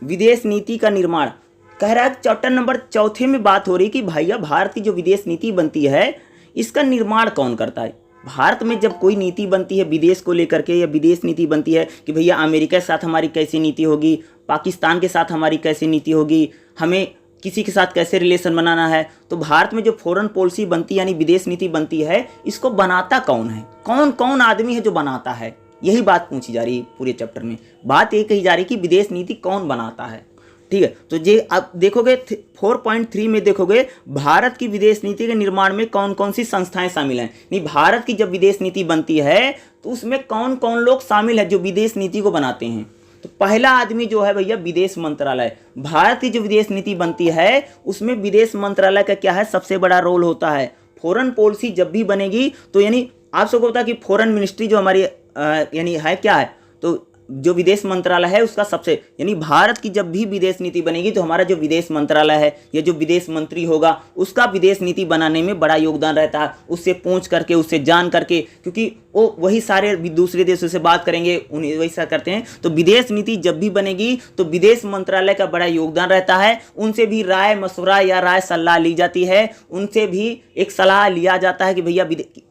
विदेश नीति का निर्माण। कह रहा है चैप्टर नंबर 4 में बात हो रही कि भैया भारत की जो विदेश नीति बनती है इसका निर्माण कौन करता है। भारत में जब कोई नीति बनती है विदेश को लेकर के, या विदेश नीति बनती है कि भैया अमेरिका के साथ हमारी कैसी नीति होगी, पाकिस्तान के साथ हमारी कैसी नीति होगी, हमें किसी के साथ कैसे रिलेशन बनाना है, तो भारत में जो फॉरेन पॉलिसी बनती है यानी विदेश नीति बनती है, इसको बनाता कौन है, कौन कौन आदमी है जो बनाता है, यही बात पूछी जा रही है पूरे चैप्टर में। बात ये कही जा रही है कि विदेश नीति कौन बनाता है, ठीक है। तो ये आप देखोगे 4.3 में देखोगे भारत की विदेश नीति के निर्माण में कौन कौन सी संस्थाएं शामिल हैं। नहीं, भारत की जब विदेश नीति बनती है तो उसमें कौन कौन लोग शामिल है जो विदेश नीति को बनाते हैं। तो पहला आदमी जो है भैया विदेश मंत्रालय। भारत की जो विदेश नीति बनती है उसमें विदेश मंत्रालय का क्या है, सबसे बड़ा रोल होता है। फॉरेन पॉलिसी जब भी बनेगी तो यानी आप सबको पता है कि फॉरेन मिनिस्ट्री जो हमारी यानी है क्या है, तो जो विदेश मंत्रालय है उसका सबसे, यानी भारत की जब भी विदेश नीति बनेगी तो हमारा जो विदेश मंत्रालय है या जो विदेश मंत्री होगा उसका विदेश नीति बनाने में बड़ा योगदान रहता है। उससे पूछ करके, उससे जान करके, क्योंकि वो वही सारे दूसरे देशों से बात करेंगे, उन्हें वैसा करते हैं। तो विदेश नीति जब भी बनेगी तो विदेश मंत्रालय का बड़ा योगदान रहता है। उनसे भी राय मशवरा या राय सलाह ली जाती है, उनसे भी एक सलाह लिया जाता है कि भैया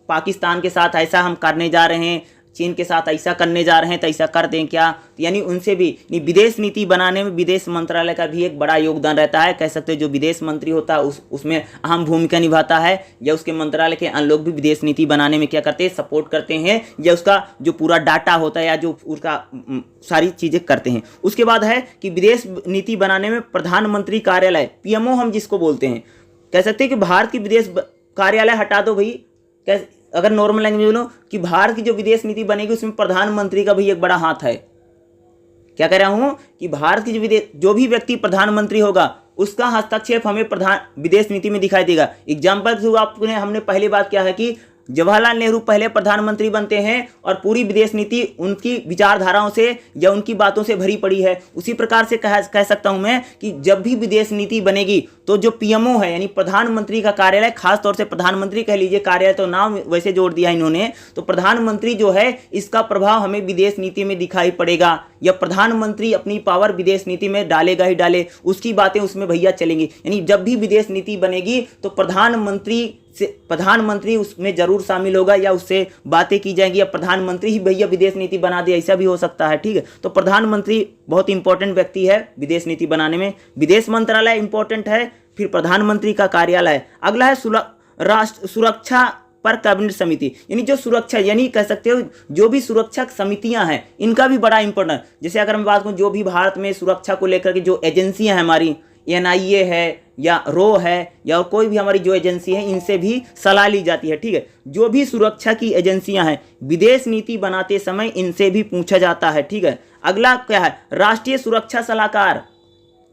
पाकिस्तान के साथ ऐसा हम करने जा रहे हैं, चीन के साथ ऐसा करने जा रहे हैं, तो ऐसा कर दें क्या। तो यानी उनसे भी विदेश नीति बनाने में विदेश मंत्रालय का भी एक बड़ा योगदान रहता है। कह सकते हैं जो विदेश मंत्री होता है उसमें अहम भूमिका निभाता है, या उसके मंत्रालय के अन्य लोग भी विदेश नीति बनाने में क्या करते हैं, सपोर्ट करते हैं, या उसका जो पूरा डाटा होता है या जो उसका सारी चीज़ें करते हैं। उसके बाद है कि विदेश नीति बनाने में प्रधानमंत्री कार्यालय, पीएमओ हम जिसको बोलते हैं, कह सकते हैं कि भारत की विदेश कार्यालय हटा दो भाई, अगर नॉर्मल लैंग्वेज बोलो कि भारत की जो विदेश नीति बनेगी उसमें प्रधानमंत्री का भी एक बड़ा हाथ है। क्या कह रहा हूं कि भारत की जो भी व्यक्ति प्रधानमंत्री होगा उसका हस्तक्षेप हमें विदेश नीति में दिखाई देगा। एग्जाम्पल के आपने हमने पहली बात क्या है कि जवाहरलाल नेहरू पहले प्रधानमंत्री बनते हैं और पूरी विदेश नीति उनकी विचारधाराओं से या उनकी बातों से भरी पड़ी है। उसी प्रकार से कह सकता हूं मैं कि जब भी विदेश नीति बनेगी तो जो पीएमओ है यानी प्रधानमंत्री का कार्यालय, खास तौर से प्रधानमंत्री कह लीजिए, कार्यालय तो नाम वैसे जोड़ दिया इन्होंने, तो प्रधानमंत्री जो है इसका प्रभाव हमें विदेश नीति में दिखाई पड़ेगा, या प्रधानमंत्री अपनी पावर विदेश नीति में डालेगा ही डाले, उसकी बातें उसमें भैया चलेंगी। यानी जब भी विदेश नीति बनेगी तो प्रधानमंत्री उसमें जरूर शामिल होगा, या उससे बातें की जाएंगी, या प्रधानमंत्री ही भैया विदेश नीति बना दे, ऐसा भी हो सकता है, ठीक है। तो प्रधानमंत्री बहुत इंपॉर्टेंट व्यक्ति है विदेश नीति बनाने में। विदेश मंत्रालय इंपॉर्टेंट है, फिर प्रधानमंत्री का कार्यालय। अगला है राष्ट्र सुरक्षा पर कैबिनेट समिति, यानी जो सुरक्षा, यानी कह सकते हो जो भी सुरक्षा समितियां हैं इनका भी बड़ा इंपॉर्टेंट। जैसे अगर मैं बात करूं जो भी भारत में सुरक्षा को लेकर के जो एजेंसियां हैं हमारी, एनआईए है या रो है या कोई भी हमारी जो एजेंसी है, इनसे भी सलाह ली जाती है, ठीक है। जो भी सुरक्षा की एजेंसियां हैं विदेश नीति बनाते समय इनसे भी पूछा जाता है, ठीक है। अगला क्या है, राष्ट्रीय सुरक्षा सलाहकार,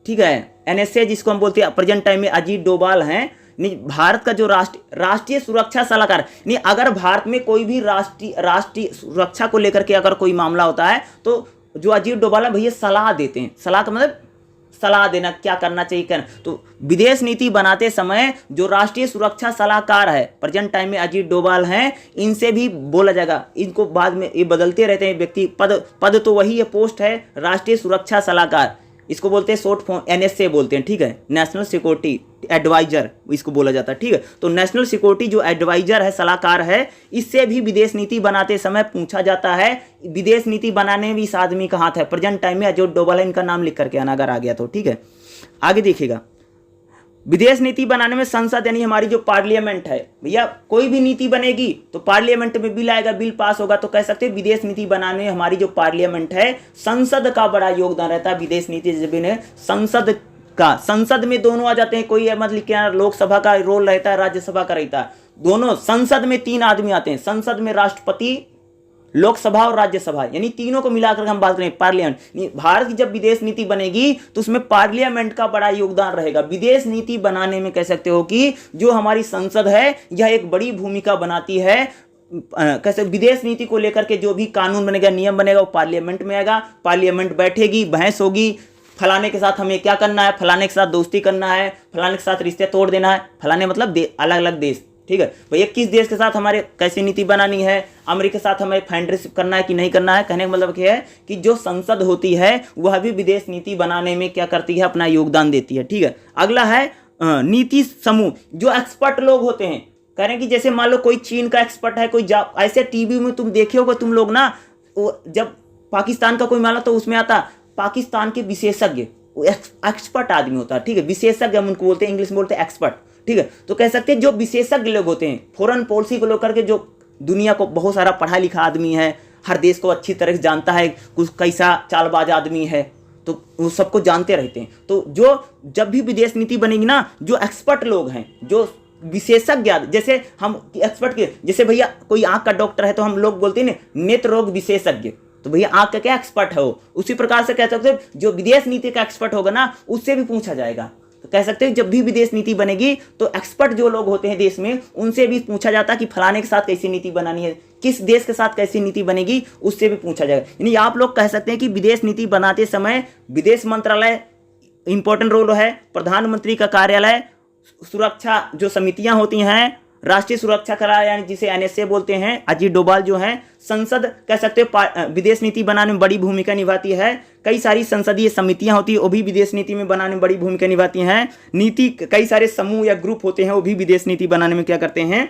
ठीक है, एनएसए जिसको हम बोलते हैं, प्रेजेंट टाइम में अजीत डोभाल हैं। भारत का जो राष्ट्रीय सुरक्षा सलाहकार, नहीं अगर भारत में कोई भी राष्ट्रीय सुरक्षा को लेकर के अगर कोई मामला होता है तो जो अजीत डोभाल है भैया सलाह देते हैं। सलाह का मतलब सलाह देना, क्या करना चाहिए करना। तो विदेश नीति बनाते समय जो राष्ट्रीय सुरक्षा सलाहकार है, प्रेजेंट टाइम में अजीत डोभाल हैं, इनसे भी बोला जाएगा। इनको बाद में ये बदलते रहते हैं व्यक्ति, पद तो वही है, पोस्ट है राष्ट्रीय सुरक्षा सलाहकार, इसको बोलते हैं शॉर्ट फॉर्म एनएसए बोलते हैं, ठीक है, नेशनल सिक्योरिटी एडवाइजर इसको बोला जाता है, ठीक है। तो नेशनल सिक्योरिटी जो एडवाइजर है, सलाहकार है, इससे भी विदेश नीति बनाते समय पूछा जाता है। विदेश नीति बनाने में भी इस आदमी का हाथ है। प्रेजेंट टाइम में अजीत डोभाल है, इनका नाम लिख करके आना अगर आ गया तो, ठीक है। आगे देखिएगा, विदेश नीति बनाने में संसद यानी हमारी जो पार्लियामेंट है, भैया कोई भी नीति बनेगी तो पार्लियामेंट में बिल आएगा, बिल पास होगा, तो कह सकते हैं विदेश नीति बनाने में हमारी जो पार्लियामेंट है, संसद का बड़ा योगदान रहता है। विदेश नीति जब ने संसद में दोनों आ जाते हैं, कोई मतलब क्या लोकसभा का रोल रहता है, राज्यसभा का रहता है, दोनों संसद में 3 आदमी आते हैं। संसद में राष्ट्रपति, लोकसभा और राज्यसभा, यानी तीनों को मिलाकर हम बात करें पार्लियामेंट। भारत की जब विदेश नीति बनेगी तो उसमें पार्लियामेंट का बड़ा योगदान रहेगा। विदेश नीति बनाने में कह सकते हो कि जो हमारी संसद है यह एक बड़ी भूमिका बनाती है। कैसे विदेश नीति को लेकर के जो भी कानून बनेगा, नियम बनेगा, वो पार्लियामेंट में आएगा। पार्लियामेंट बैठेगी, बहस होगी, फलाने के साथ हमें क्या करना है, फलाने के साथ दोस्ती करना है, फलाने के साथ रिश्ते तोड़ देना है, फलाने मतलब अलग अलग देश, ठीक है भैया, किस देश के साथ हमारे कैसी नीति बनानी है, अमेरिका के साथ हमें फ्रेंडशिप करना है कि नहीं करना है। कहने का मतलब क्या है कि जो संसद होती है वह भी विदेश नीति बनाने में क्या करती है, अपना योगदान देती है, ठीक है। अगला है नीति समूह, जो एक्सपर्ट लोग होते हैं, कह रहे हैं कि जैसे मान लो कोई चीन का एक्सपर्ट है, कोई ऐसे टीवी में तुम देखे होगा तुम लोग ना, जब पाकिस्तान का कोई मामला तो उसमें आता पाकिस्तान के विशेषज्ञ, एक्सपर्ट आदमी होता है, ठीक है, विशेषज्ञ हम उनको बोलते हैं, इंग्लिश में बोलते हैं एक्सपर्ट, ठीक है। तो कह सकते हैं जो विशेषज्ञ लोग होते हैं फॉरेन पॉलिसी को लेकर के, जो दुनिया को बहुत सारा पढ़ा लिखा आदमी है, हर देश को अच्छी तरह से जानता है, कुछ कैसा चालबाज आदमी है, तो वो सबको जानते रहते हैं। तो जो जब भी विदेश नीति बनेगी ना, जो एक्सपर्ट लोग हैं, जो विशेषज्ञ, जैसे हम एक्सपर्ट के, जैसे भैया कोई आंख का डॉक्टर है तो हम लोग बोलते हैं ना नेत्र रोग विशेषज्ञ, तो भैया आंख का क्या एक्सपर्ट है वो, उसी प्रकार से कह सकते हैं जो विदेश नीति का एक्सपर्ट होगा ना उससे भी पूछा जाएगा। तो कह सकते हैं जब भी विदेश नीति बनेगी तो एक्सपर्ट जो लोग होते हैं देश में उनसे भी पूछा जाता है कि फलाने के साथ कैसी नीति बनानी है, किस देश के साथ कैसी नीति बनेगी, उससे भी पूछा जाएगा। यानी आप लोग कह सकते हैं कि विदेश नीति बनाते समय विदेश मंत्रालय इंपॉर्टेंट रोल है, प्रधानमंत्री का कार्यालय, सुरक्षा जो समितियां होती हैं, राष्ट्रीय सुरक्षा कार्यालय यानी जिसे एनएसए बोलते हैं, अजीत डोभाल जो हैं, संसद कह सकते हैं विदेश नीति बनाने में बड़ी भूमिका निभाती है, कई सारी संसदीय समितियां होती है वो भी विदेश नीति में बनाने में बड़ी भूमिका निभाती हैं, नीति कई सारे समूह या ग्रुप होते हैं वो भी विदेश नीति बनाने में क्या करते हैं,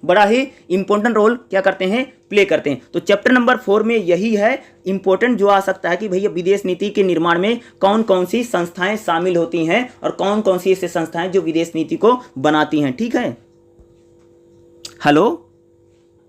बड़ा ही इंपॉर्टेंट रोल क्या करते हैं, प्ले करते हैं। तो चैप्टर नंबर 4 में यही है इंपॉर्टेंट जो आ सकता है कि भैया विदेश नीति के निर्माण में कौन कौन सी संस्थाएं शामिल होती हैं और कौन कौन सी ऐसी संस्थाएं जो विदेश नीति को बनाती हैं, ठीक है। हेलो,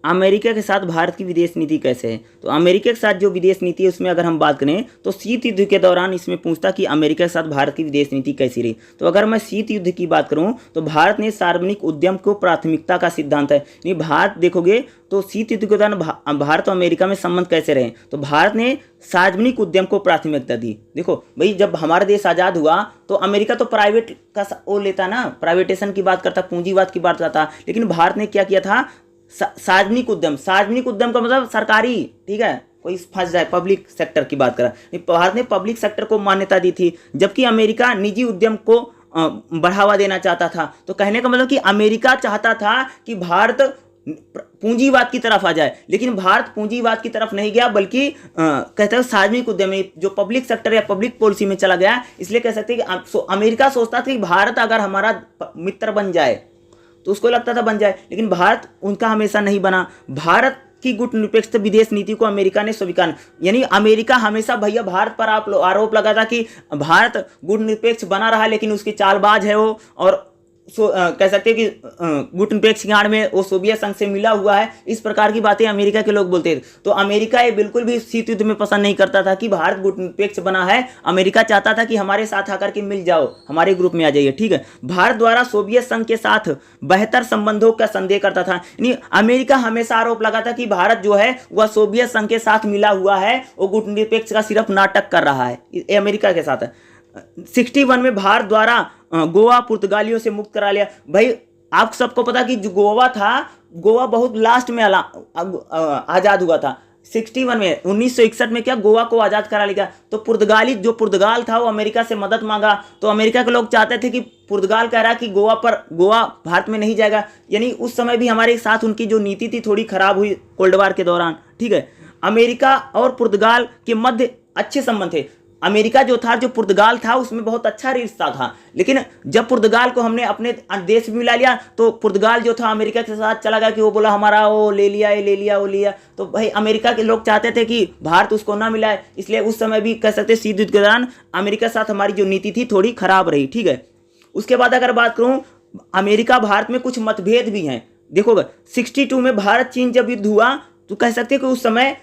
अमेरिका के साथ भारत की विदेश नीति कैसे है? तो अमेरिका के साथ जो विदेश नीति है उसमें अगर हम बात करें तो शीत युद्ध के दौरान इसमें पूछता कि अमेरिका के साथ भारत की विदेश नीति कैसी रही। तो अगर मैं शीत युद्ध की बात करूं तो भारत ने सार्वजनिक उद्यम को प्राथमिकता का सिद्धांत है। यानी भारत देखोगे तो शीत युद्ध के दौरान भारत और अमेरिका में संबंध कैसे रहे, तो भारत ने सार्वजनिक उद्यम को प्राथमिकता दी। देखो भाई जब हमारा देश आज़ाद हुआ तो अमेरिका तो प्राइवेट का वो लेता ना, प्राइवेटेशन की बात करता, पूंजीवाद की बात करता, लेकिन भारत ने क्या किया था, सार्वजनिक उद्यम, सार्वजनिक उद्यम का मतलब सरकारी, ठीक है, कोई फंस जाए, पब्लिक सेक्टर की बात करा, भारत ने पब्लिक सेक्टर को मान्यता दी थी, जबकि अमेरिका निजी उद्यम को बढ़ावा देना चाहता था। तो कहने का मतलब कि अमेरिका चाहता था कि भारत पूंजीवाद की तरफ आ जाए, लेकिन भारत पूंजीवाद की तरफ नहीं गया, बल्कि कहते हैं सार्वजनिक उद्यम में जो पब्लिक सेक्टर या पब्लिक पॉलिसी में चला गया। इसलिए कह सकते हैं कि अमेरिका सोचता था कि भारत अगर हमारा मित्र बन जाए तो उसको लगता था बन जाए, लेकिन भारत उनका हमेशा नहीं बना। भारत की गुटनिरपेक्ष विदेश नीति को अमेरिका ने स्वीकार, यानी अमेरिका हमेशा भैया भारत पर आरोप लगा था कि भारत गुटनिरपेक्ष बना रहा लेकिन उसकी चालबाज है वो, और कह सकते हैं कि गुटनिरपेक्ष गाड़ में वो सोवियत संघ से मिला हुआ है, इस प्रकार की बातें अमेरिका के लोग बोलते थे। तो अमेरिका ये बिल्कुल भी शीत युद्ध में पसंद नहीं करता था कि भारत गुटनिरपेक्ष बना है, अमेरिका चाहता था कि हमारे साथ आकर के मिल जाओ, हमारे ग्रुप में आ जाइए, ठीक है। भारत द्वारा सोवियत संघ के साथ बेहतर संबंधों का संदेह करता था, यानी अमेरिका हमेशा आरोप लगा था कि भारत जो है वह सोवियत संघ के साथ मिला हुआ है, वो गुटनिरपेक्ष का सिर्फ नाटक कर रहा है, ये अमेरिका के साथ है। 61 में भारत द्वारा गोवा पुर्तगालियों से मुक्त करा लिया। भाई आप सबको पता कि जो गोवा था, गोवा बहुत लास्ट में आजाद हुआ था 61 में। 1961 में क्या गोवा को आजाद करा लिया। तो पुर्तगाली जो पुर्तगाल था वो अमेरिका से मदद मांगा, तो अमेरिका के लोग चाहते थे कि पुर्तगाल कह रहा कि गोवा भारत में नहीं जाएगा, यानी उस समय भी हमारे साथ उनकी जो नीति थी थोड़ी खराब हुई कोल्ड वार के दौरान, ठीक है। अमेरिका और पुर्तगाल के मध्य अच्छे संबंध थे। अमेरिका जो था, जो पुर्तगाल था उसमें बहुत अच्छा रिश्ता था, लेकिन जब पुर्तगाल को हमने अपने देश में मिला लिया तो पुर्तगाल जो था अमेरिका के साथ चला गया कि वो बोला हमारा वो ले लिया, ये ले लिया, वो लिया। तो भाई अमेरिका के लोग चाहते थे कि भारत उसको ना मिलाए, इसलिए उस समय भी कह सकते शीत युद्ध के दौरान अमेरिका के साथ हमारी जो नीति थी थोड़ी खराब रही, ठीक है। उसके बाद अगर बात करूँ, अमेरिका भारत में कुछ मतभेद भी हैं। देखो 62 में भारत चीन जब युद्ध हुआ तो कह सकते हैं कि उस समय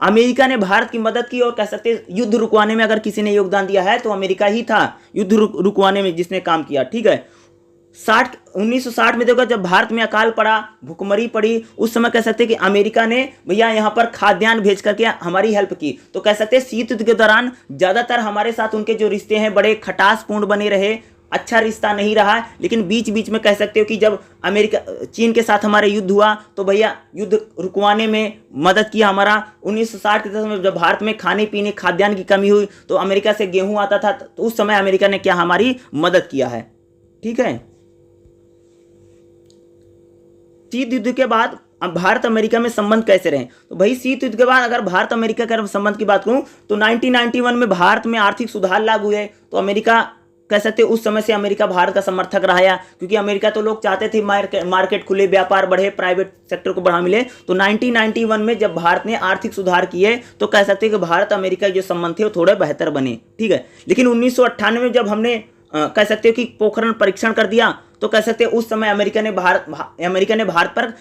अमेरिका ने भारत की मदद की, और कह सकते हैं युद्ध रुकवाने में अगर किसी ने योगदान दिया है तो अमेरिका ही था, युद्ध रुकवाने में जिसने काम किया, ठीक है। 1960 में देखो जब भारत में अकाल पड़ा, भुखमरी पड़ी, उस समय कह सकते हैं कि अमेरिका ने भैया यहाँ पर खाद्यान्न भेज करके हमारी हेल्प की। तो कह सकते हैं शीत युद्ध के दौरान ज़्यादातर हमारे साथ उनके जो रिश्ते हैं बड़े खटासपूर्ण बने रहे, अच्छा रिश्ता नहीं रहा। लेकिन बीच बीच में कह सकते हो कि जब अमेरिका चीन के साथ हमारा युद्ध हुआ तो भैया युद्ध रुकवाने में मदद किया हमारा। 1960 के दशक में जब भारत में खाने पीने खाद्यान्न की कमी हुई तो अमेरिका से गेहूं आता था, तो उस समय अमेरिका ने क्या हमारी मदद किया है, ठीक है। शीत युद्ध के बाद अब भारत अमेरिका में संबंध कैसे रहे, तो भाई शीत युद्ध के बाद अगर भारत अमेरिका के संबंध की बात करूं तो 1991 में भारत में आर्थिक सुधार लागू हुए, तो अमेरिका कह सकते हो उस समय से अमेरिका भारत का समर्थक रहा है, क्योंकि अमेरिका तो लोग चाहते थे मार्केट खुले, व्यापार बढ़े, प्राइवेट सेक्टर को बढ़ा मिले। तो 1991 में जब भारत ने आर्थिक सुधार किए तो कह सकते हैं कि भारत अमेरिका के जो संबंध थे वो थोड़े बेहतर बने, ठीक है। लेकिन 1998 में जब हमने कह सकते हो कि पोखरण परीक्षण कर दिया, तो कह सकते हैं उस समय अमेरिका ने भारत पर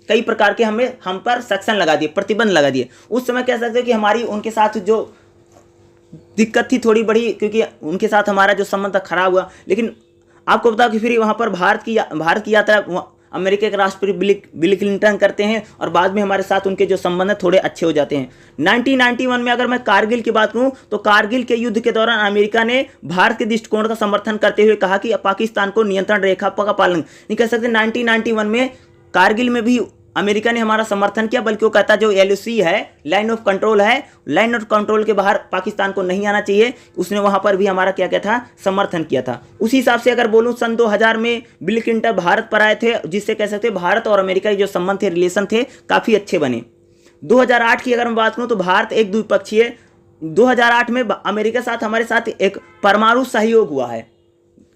कई प्रकार के हम पर सेक्शन लगा दिए, प्रतिबंध लगा दिए। उस समय कह सकते हो कि हमारी उनके साथ जो दिक्कत थी थोड़ी बड़ी, क्योंकि उनके साथ हमारा जो संबंध था खराब हुआ। लेकिन आपको बता कि फिर वहाँ पर भारत की यात्रा अमेरिका के राष्ट्रपति बिल क्लिंटन करते हैं और बाद में हमारे साथ उनके जो संबंध है थोड़े अच्छे हो जाते हैं। 1991 में अगर मैं कारगिल की बात करूं तो कारगिल के युद्ध के दौरान अमेरिका ने भारत के दृष्टिकोण का समर्थन करते हुए कहा कि पाकिस्तान को नियंत्रण रेखा का पालन नहीं कर सकते। 1991 में कारगिल में भी अमेरिका ने हमारा समर्थन किया, बल्कि वो कहता जो LOC है, लाइन ऑफ कंट्रोल है, लाइन ऑफ कंट्रोल के बाहर पाकिस्तान को नहीं आना चाहिए, उसने वहां पर भी हमारा क्या क्या था, समर्थन किया था। उसी हिसाब से अगर बोलूं सन 2000 में बिल क्लिंटन भारत पर आए थे, जिससे कह सकते भारत और अमेरिका के जो संबंध थे, रिलेशन थे, काफी अच्छे बने। 2008 की अगर मैं बात करूं तो भारत एक द्विपक्षीय 2008 में अमेरिका के साथ हमारे साथ एक परमाणु सहयोग हुआ है।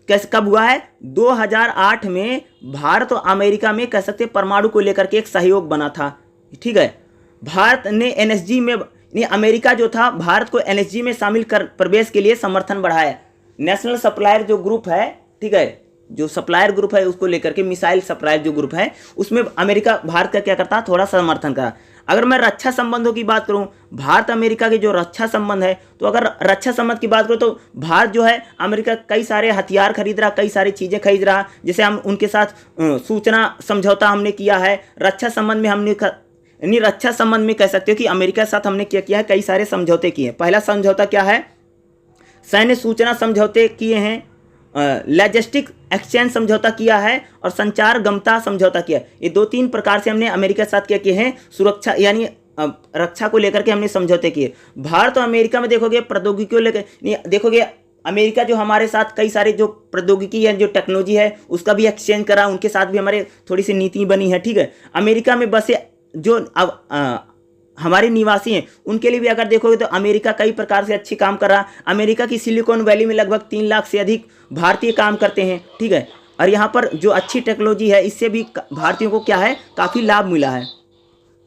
कैसे, कब हुआ है? 2008 में भारत और अमेरिका में कह सकते परमाणु को लेकर के एक सहयोग बना था, ठीक है। भारत ने NSG में, अमेरिका जो था भारत को NSG में शामिल कर प्रवेश के लिए समर्थन बढ़ाया। नेशनल सप्लायर जो ग्रुप है, ठीक है, जो सप्लायर ग्रुप है उसको लेकर के, मिसाइल सप्लायर जो ग्रुप है उसमें अमेरिका भारत का क्या करता, थोड़ा समर्थन करा। अगर मैं रक्षा संबंधों की बात करूं, भारत अमेरिका के जो रक्षा संबंध है, तो अगर रक्षा संबंध की बात करूं तो भारत जो है अमेरिका कई सारे हथियार खरीद रहा, कई सारी चीज़ें खरीद रहा। जैसे हम उनके साथ सूचना समझौता हमने किया है। रक्षा संबंध में रक्षा संबंध में कह सकते हो कि अमेरिका के साथ हमने क्या किया है, कई सारे समझौते किए हैं। पहला समझौता क्या है? सैन्य सूचना समझौते किए हैं, लॉजिस्टिक एक्सचेंज समझौता किया है और संचार गमता समझौता किया है। ये 2-3 प्रकार से हमने अमेरिका के साथ क्या किए हैं, सुरक्षा यानी रक्षा को लेकर के हमने समझौते किए। भारत और अमेरिका में देखोगे प्रौद्योगिकी को लेकर, देखोगे अमेरिका जो हमारे साथ कई सारे जो प्रौद्योगिकी है, जो टेक्नोलॉजी है, उसका भी एक्सचेंज करा, उनके साथ भी हमारे थोड़ी सी नीति बनी है, ठीक है। अमेरिका में बसे जो अब हमारे निवासी हैं उनके लिए भी अगर देखोगे तो अमेरिका कई प्रकार से अच्छी काम कर रहा। अमेरिका की सिलिकॉन वैली में लगभग 3 लाख से अधिक भारतीय काम करते हैं, ठीक है। और यहाँ पर जो अच्छी टेक्नोलॉजी है, इससे भी भारतीयों को क्या है, काफ़ी लाभ मिला है।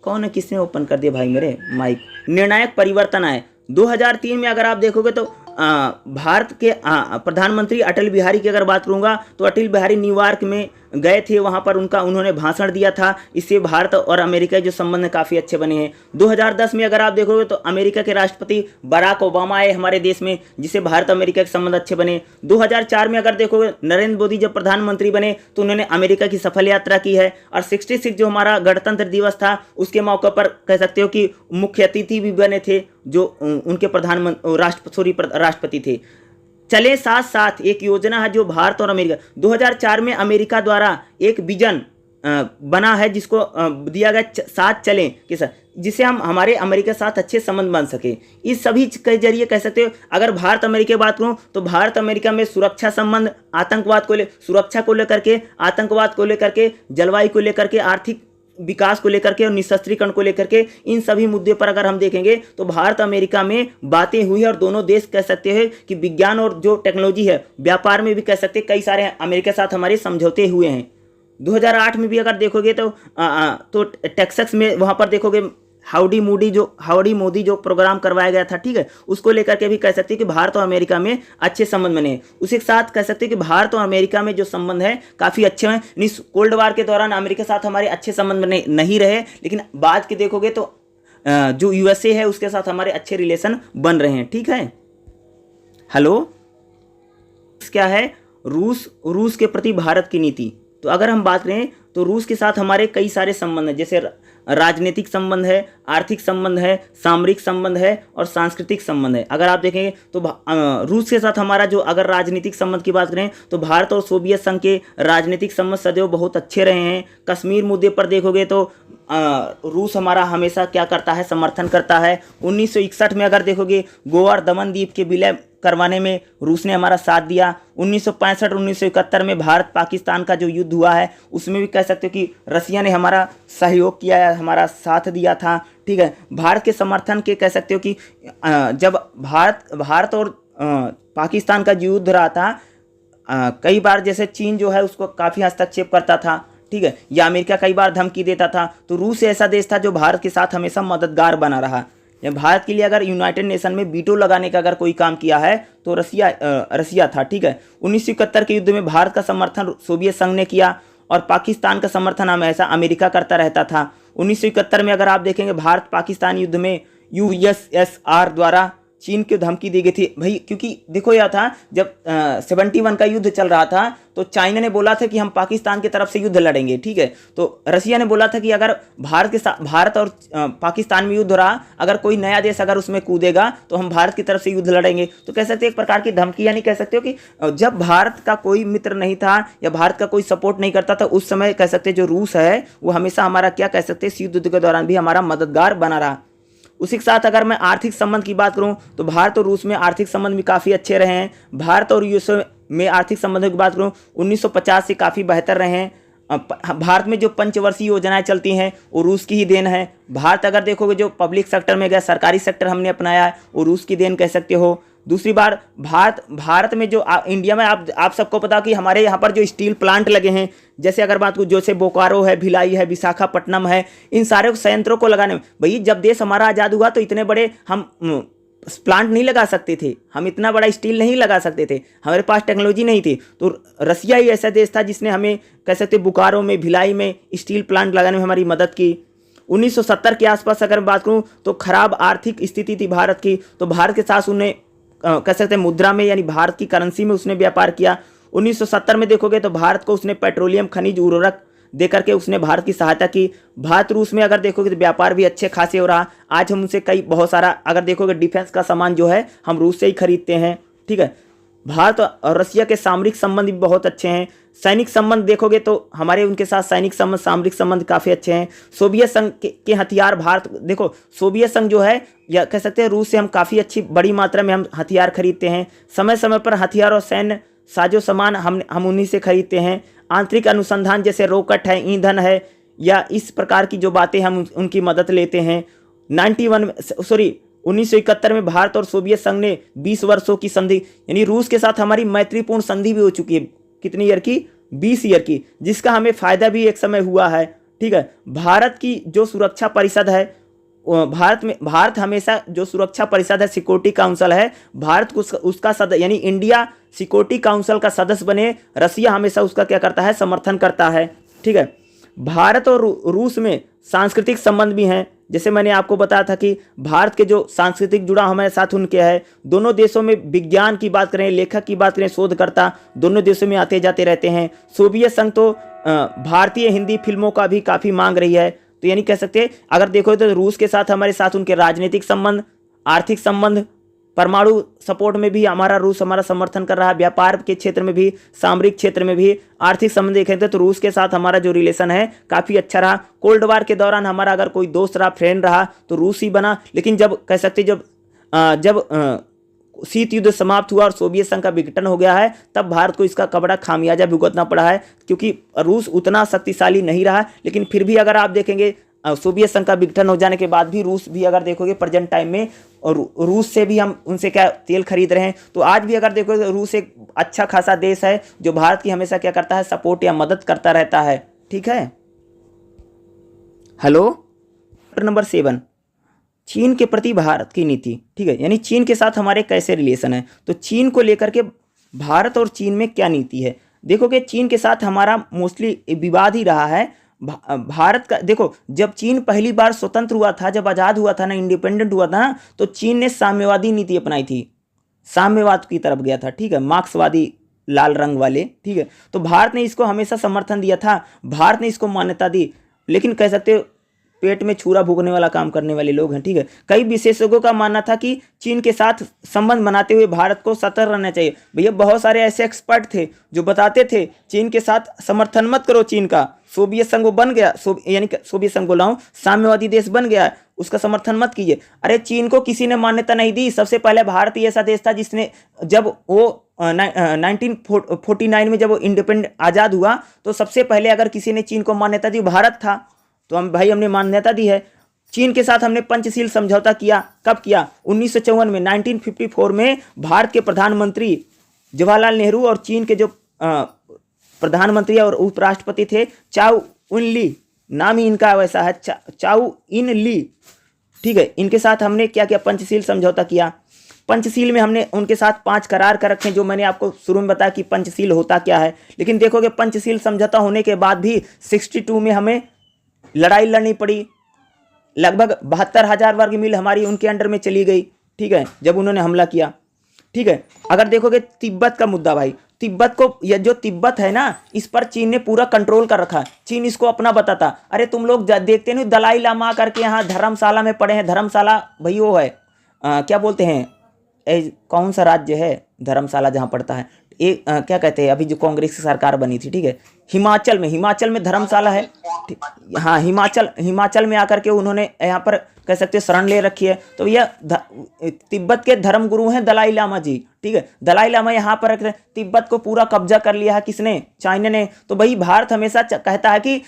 कौन है, किसने ओपन कर दिया भाई मेरे माइक? निर्णायक परिवर्तन आए 2003 में। अगर आप देखोगे तो भारत के प्रधानमंत्री अटल बिहारी की अगर बात करूँगा तो अटल बिहारी न्यूयॉर्क में गए थे, वहाँ पर उन्होंने भाषण दिया था। इससे भारत और अमेरिका के जो संबंध काफ़ी अच्छे बने हैं। 2010 में अगर आप देखोगे तो अमेरिका के राष्ट्रपति बराक ओबामा आए हमारे देश में, जिससे भारत अमेरिका के संबंध अच्छे बने। 2004 में अगर देखोगे नरेंद्र मोदी जब प्रधानमंत्री बने तो उन्होंने अमेरिका की सफल यात्रा की है। और 66 जो हमारा गणतंत्र दिवस था, उसके मौके पर कह सकते हो कि मुख्य अतिथि भी बने थे, जो उनके राष्ट्रपति थे। चले साथ साथ एक योजना है जो भारत और अमेरिका 2004 में अमेरिका द्वारा एक विजन बना है, जिसको दिया गया साथ चलें के साथ, जिससे हम हमारे अमेरिका के साथ अच्छे संबंध बन सके। इस सभी के जरिए कह सकते हो, अगर भारत अमेरिका की बात करूं तो भारत अमेरिका में सुरक्षा संबंध, आतंकवाद को सुरक्षा को लेकर के, आतंकवाद को लेकर के, जलवायु को लेकर के, आर्थिक विकास को लेकर के और निशस्त्रीकरण को लेकर के, इन सभी मुद्दे पर अगर हम देखेंगे तो भारत अमेरिका में बातें हुई है। और दोनों देश कह सकते हैं कि विज्ञान और जो टेक्नोलॉजी है, व्यापार में भी कह सकते हैं कई सारे अमेरिका के साथ हमारे समझौते हुए हैं। 2008 में भी अगर देखोगे तो टेक्सास में वहाँ पर देखोगे हाउडी मोदी जो प्रोग्राम करवाया गया था, ठीक है, उसको लेकर के भी कह सकते हैं कि भारत और अमेरिका में अच्छे संबंध बने। उसी के साथ कह सकते हैं कि भारत और अमेरिका में जो संबंध है काफ़ी अच्छे हैं। कोल्ड वार के दौरान अमेरिका के साथ हमारे अच्छे संबंध बने नहीं रहे, लेकिन बाद के देखोगे तो जो USA है उसके साथ हमारे अच्छे रिलेशन बन रहे हैं, ठीक है। हेलो, क्या है रूस के प्रति भारत की नीति? तो अगर हम बात करें तो रूस के साथ हमारे कई सारे संबंध हैं, जैसे राजनीतिक संबंध है, आर्थिक संबंध है, सामरिक संबंध है और सांस्कृतिक संबंध है। अगर आप देखेंगे तो रूस के साथ हमारा जो अगर राजनीतिक संबंध की बात करें तो भारत और सोवियत संघ के राजनीतिक संबंध सदैव बहुत अच्छे रहे हैं। कश्मीर मुद्दे पर देखोगे तो रूस हमारा हमेशा क्या करता है, समर्थन करता है। 1961 में अगर देखोगे गोवा और दमन द्वीप के विलय करवाने में रूस ने हमारा साथ दिया। 1965 और 1971 में भारत पाकिस्तान का जो युद्ध हुआ है उसमें भी कह सकते हो कि रसिया ने हमारा सहयोग किया है, हमारा साथ दिया था, ठीक है। भारत के समर्थन के कह सकते हो कि जब भारत और पाकिस्तान का जो युद्ध रहा था, कई बार जैसे चीन जो है उसको काफ़ी हस्तक्षेप करता था, ठीक है, या अमेरिका कई बार धमकी देता था, तो रूस ऐसा देश था जो भारत के साथ हमेशा मददगार बना रहा। या भारत के लिए अगर यूनाइटेड नेशन में वीटो लगाने का अगर कोई काम किया है तो रसिया था, ठीक है। 1971 के युद्ध में भारत का समर्थन सोवियत संघ ने किया और पाकिस्तान का समर्थन हमेशा अमेरिका करता रहता था। 1971 में अगर आप देखेंगे भारत पाकिस्तान युद्ध में यूएसएसआर द्वारा चीन को धमकी दी गई थी भाई, क्योंकि देखो यह था जब 71 का युद्ध चल रहा था तो चाइना ने बोला था कि हम पाकिस्तान की तरफ से युद्ध लड़ेंगे, ठीक है। तो रसिया ने बोला था कि अगर भारत और पाकिस्तान में युद्ध रहा, अगर कोई नया देश अगर उसमें कूदेगा तो हम भारत की तरफ से युद्ध लड़ेंगे। तो कह सकते एक प्रकार की धमकी, यानी कह सकते हो कि जब भारत का कोई मित्र नहीं था या भारत का कोई सपोर्ट नहीं करता था, उस समय कह सकते जो रूस है वो हमेशा हमारा क्या कह सकते इस युद्ध के दौरान भी हमारा मददगार बना रहा। उसी के साथ अगर मैं आर्थिक संबंध की बात करूं तो भारत और रूस में आर्थिक संबंध भी काफ़ी अच्छे रहे हैं। भारत और यूएस में आर्थिक संबंधों की बात करूं 1950 से काफ़ी बेहतर रहे हैं। भारत में जो पंचवर्षीय योजनाएं चलती हैं वो रूस की ही देन है। भारत अगर देखोगे जो पब्लिक सेक्टर में गया, सरकारी सेक्टर हमने अपनाया है, वो रूस की देन कह सकते हो। दूसरी बार भारत में जो इंडिया में आप सबको पता कि हमारे यहाँ पर जो स्टील प्लांट लगे हैं, जैसे अगर बात करूँ जैसे बोकारो है, भिलाई है, विशाखापट्टनम है, इन सारे संयंत्रों को लगाने में भाई जब देश हमारा आज़ाद हुआ तो इतने बड़े हम प्लांट नहीं लगा सकते थे, हम इतना बड़ा स्टील नहीं लगा सकते थे, हमारे पास टेक्नोलॉजी नहीं थी। तो रसिया ही ऐसा देश था जिसने हमें कह सकते बोकारो में, भिलाई में स्टील प्लांट लगाने में हमारी मदद की। 1970 के आसपास अगर बात करूँ तो खराब आर्थिक स्थिति थी भारत की, तो भारत के साथ उन्हें कह सकते हैं मुद्रा में यानी भारत की करेंसी में उसने व्यापार किया। 1970 में देखोगे तो भारत को उसने पेट्रोलियम खनिज उर्वरक देकर के उसने भारत की सहायता की। भारत रूस में अगर देखोगे तो व्यापार भी अच्छे खासे हो रहा। आज हम उनसे बहुत सारा अगर देखोगे डिफेंस का सामान जो है हम रूस से ही खरीदते हैं, ठीक है। भारत और रसिया के सामरिक संबंध भी बहुत अच्छे हैं। सैनिक संबंध देखोगे तो हमारे उनके साथ सैनिक संबंध, सामरिक संबंध काफ़ी अच्छे हैं। सोवियत संघ के हथियार भारत देखो, सोवियत संघ जो है या कह सकते हैं रूस से हम काफ़ी अच्छी बड़ी मात्रा में हम हथियार खरीदते हैं। समय समय पर हथियार और सैन्य साजो सामान हम उन्हीं से खरीदते हैं। आंतरिक अनुसंधान जैसे रॉकेट है, ईंधन है, या इस प्रकार की जो बातें हम उनकी मदद लेते हैं। 1971 में भारत और सोवियत संघ ने 20 वर्षों की संधि यानी रूस के साथ हमारी मैत्रीपूर्ण संधि भी हो चुकी है। कितनी ईयर की? 20 ईयर की, जिसका हमें फायदा भी एक समय हुआ है, ठीक है। भारत की जो सुरक्षा परिषद है, भारत हमेशा जो सुरक्षा परिषद है, सिक्योरिटी काउंसिल है, भारत को उसका सदस्य यानी इंडिया सिक्योरिटी काउंसिल का सदस्य बने, रसिया हमेशा उसका क्या करता है, समर्थन करता है, ठीक है। भारत और रूस में सांस्कृतिक संबंध भी हैं। जैसे मैंने आपको बताया था कि भारत के जो सांस्कृतिक जुड़ाव हमारे साथ उनके है। दोनों देशों में विज्ञान की बात करें, लेखक की बात करें, शोधकर्ता दोनों देशों में आते जाते रहते हैं। सोवियत संघ तो भारतीय हिंदी फिल्मों का भी काफ़ी मांग रही है। तो यानी कह सकते हैं अगर देखो तो रूस के साथ हमारे साथ उनके राजनीतिक संबंध, आर्थिक संबंध, परमाणु सपोर्ट में भी रूस हमारा समर्थन कर रहा है, व्यापार के क्षेत्र में भी, सामरिक क्षेत्र में भी, आर्थिक संबंध देखें तो रूस के साथ हमारा जो रिलेशन है काफ़ी अच्छा रहा। कोल्ड वार के दौरान हमारा अगर कोई दोस्त रहा, फ्रेंड रहा तो रूस ही बना। लेकिन जब कह सकते जब शीत युद्ध समाप्त हुआ और सोवियत संघ का विघटन हो गया है, तब भारत को इसका कबड़ा खामियाजा भुगतना पड़ा है, क्योंकि रूस उतना शक्तिशाली नहीं रहा। लेकिन फिर भी अगर आप देखेंगे सोवियत संघ का विघटन हो जाने के बाद भी रूस भी अगर देखोगे प्रेजेंट टाइम में, और रूस से भी हम उनसे क्या तेल खरीद रहे हैं। तो आज भी अगर देखोगे रूस एक अच्छा खासा देश है जो भारत की हमेशा क्या करता है, सपोर्ट या मदद करता रहता है, ठीक है। हेलो, नंबर 7, चीन के प्रति भारत की नीति, ठीक है। यानी चीन के साथ हमारे कैसे रिलेशन है, तो चीन को लेकर के भारत और चीन में क्या नीति है। देखोगे चीन के साथ हमारा मोस्टली विवाद ही रहा है। भारत का देखो, जब चीन पहली बार स्वतंत्र हुआ था, जब आज़ाद हुआ था ना, इंडिपेंडेंट हुआ था ना, तो चीन ने साम्यवादी नीति अपनाई थी, साम्यवाद की तरफ गया था, ठीक है, मार्क्सवादी लाल रंग वाले, ठीक है। तो भारत ने इसको हमेशा समर्थन दिया था, भारत ने इसको मान्यता दी। लेकिन कह सकते हो पेट में छुरा भोगने वाला काम करने वाले लोग हैं, ठीक है। कई विशेषज्ञों का मानना था कि चीन के साथ संबंध बनाते हुए भारत को सतर्क रहना चाहिए। भैया बहुत सारे ऐसे एक्सपर्ट थे जो बताते थे चीन के साथ समर्थन मत करो, चीन का सोवियत संघ बन गया, यानी सोवियत संघ बोला हूँ, साम्यवादी देश बन गया, उसका समर्थन मत कीजिए। अरे चीन को किसी ने मान्यता नहीं दी। सबसे पहले भारत ही ऐसा देश था जिसने, जब वो 1949 में जब वो इंडिपेंडेंट आज़ाद हुआ, तो सबसे पहले अगर किसी ने चीन को मान्यता दी भारत था। तो हमने मान्यता दी है। चीन के साथ हमने पंचशील समझौता किया। कब किया? 1954 में, 1954 में भारत के प्रधानमंत्री जवाहरलाल नेहरू और चीन के जो प्रधानमंत्री और उपराष्ट्रपति थे चाउ उन ली, नाम ही इनका वैसा है, चाउ इन ली, ठीक है, इनके साथ हमने क्या किया? पंचशील समझौता किया। पंचशील में हमने उनके साथ 5 करार कर रखे हैं, जो मैंने आपको शुरू में बताया कि पंचशील होता क्या है। लेकिन देखोगे पंचशील समझौता होने के बाद भी 62 में हमें लड़ाई लड़नी पड़ी। लगभग 72,000 वर्ग मील हमारी उनके अंडर में चली गई, ठीक है, जब उन्होंने हमला किया, ठीक है। अगर देखोगे तिब्बत का मुद्दा भाई, तिब्बत को, यह जो तिब्बत है ना, इस पर चीन ने पूरा कंट्रोल कर रखा है। चीन इसको अपना बताता। अरे तुम लोग देखते नहीं दलाई लामा करके यहाँ धर्मशाला में पड़े हैं। धर्मशाला भाई वो है क्या बोलते हैं, कौन सा राज्य है धर्मशाला जहाँ पड़ता है, क्या कहते हैं, अभी जो कांग्रेस की सरकार बनी थी, ठीक है, हिमाचल में धर्मशाला है। हाँ, हिमाचल में आकर के उन्होंने यहाँ पर कह सकते शरण ले रखी है। तो यह तिब्बत के धर्म गुरु हैं दलाई लामा जी, ठीक है। दलाई लामा यहाँ पर रख रहे, तिब्बत को पूरा कब्जा कर लिया है किसने? चाइना ने। तो भाई भारत हमेशा कहता है कि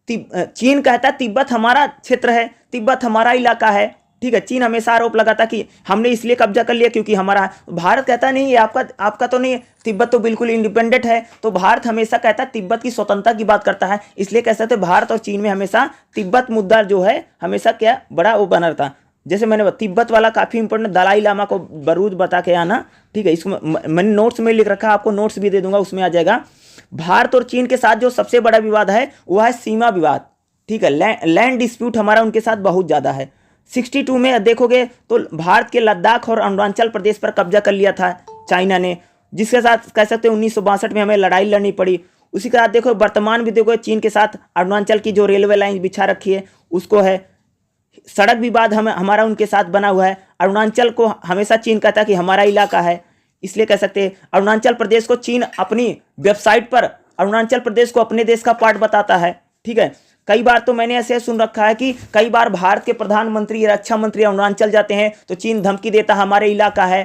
चीन कहता है तिब्बत हमारा क्षेत्र है, तिब्बत हमारा इलाका है, ठीक है। चीन हमेशा आरोप लगाता कि हमने इसलिए कब्जा कर लिया क्योंकि हमारा। भारत कहता नहीं ये आपका तो नहीं है, तिब्बत तो बिल्कुल इंडिपेंडेंट है। तो भारत हमेशा कहता है तिब्बत की स्वतंत्रता की बात करता है। इसलिए कह सकते भारत और चीन में हमेशा तिब्बत मुद्दा जो है हमेशा क्या बड़ा वो बना रहता। जैसे मैंने तिब्बत वाला काफ़ी इंपॉर्टेंट, दलाई लामा को बरूद बता के आना, ठीक है। इसको मैंने नोट्स में लिख रखा है, आपको नोट्स भी दे दूंगा, उसमें आ जाएगा। भारत और चीन के साथ जो सबसे बड़ा विवाद है वह है सीमा विवाद, ठीक है। लैंड डिस्प्यूट हमारा उनके साथ बहुत ज़्यादा है। 62 में देखोगे तो भारत के लद्दाख और अरुणाचल प्रदेश पर कब्जा कर लिया था चाइना ने, जिसके साथ कह सकते हैं 1962 में हमें लड़ाई लड़नी पड़ी। उसी के साथ देखो वर्तमान भी देखो चीन के साथ अरुणाचल की जो रेलवे लाइन बिछा रखी है उसको है। सड़क विवाद हमारा उनके साथ बना हुआ है। अरुणाचल को हमेशा चीन कहता है कि हमारा इलाका है, इसलिए कह सकते हैं अरुणाचल प्रदेश को चीन अपनी वेबसाइट पर अरुणाचल प्रदेश को अपने देश का पार्ट बताता है, ठीक है। कई बार तो मैंने ऐसे सुन रखा है कि कई बार भारत के प्रधानमंत्री या रक्षा मंत्री अरुणाचल जाते हैं तो चीन धमकी देता हमारे इलाका है।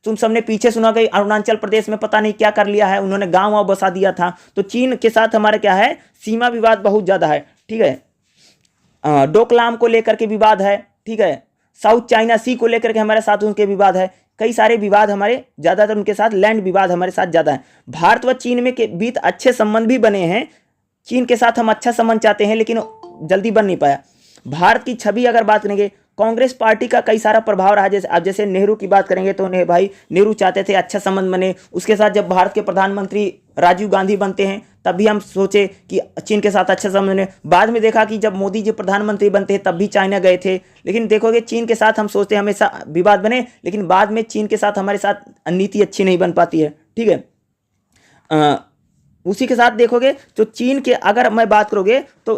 तुम सबने पीछे सुना कि अरुणाचल प्रदेश में पता नहीं क्या कर लिया है, उन्होंने गांव बसा दिया था। तो चीन के साथ हमारा क्या है, सीमा विवाद बहुत ज़्यादा है, ठीक है। डोकलाम को लेकर के विवाद है, ठीक है। साउथ चाइना सी को लेकर के हमारे साथ उनके विवाद है। कई सारे विवाद हमारे ज़्यादातर उनके साथ, लैंड विवाद हमारे साथ ज़्यादा है। भारत व चीन में के बीच अच्छे संबंध भी बने हैं। चीन के साथ हम अच्छा संबंध चाहते हैं लेकिन जल्दी बन नहीं पाया। भारत की छवि अगर बात करेंगे, कांग्रेस पार्टी का कई सारा प्रभाव रहा। जैसे अब जैसे नेहरू की बात करेंगे तो भाई नेहरू चाहते थे अच्छा संबंध बने। उसके साथ जब भारत के प्रधानमंत्री राजीव गांधी बनते हैं तब भी हम सोचे कि चीन के साथ अच्छा संबंध बने। बाद में देखा कि जब मोदी जी प्रधानमंत्री बनते हैं तब भी चाइना गए थे। लेकिन देखोगे चीन के साथ हम सोचते हैं हमेशा विवाद बने, लेकिन बाद में चीन के साथ हमारे साथ नीति अच्छी नहीं बन पाती है, ठीक है। उसी के साथ देखोगे तो चीन के अगर मैं बात करोगे तो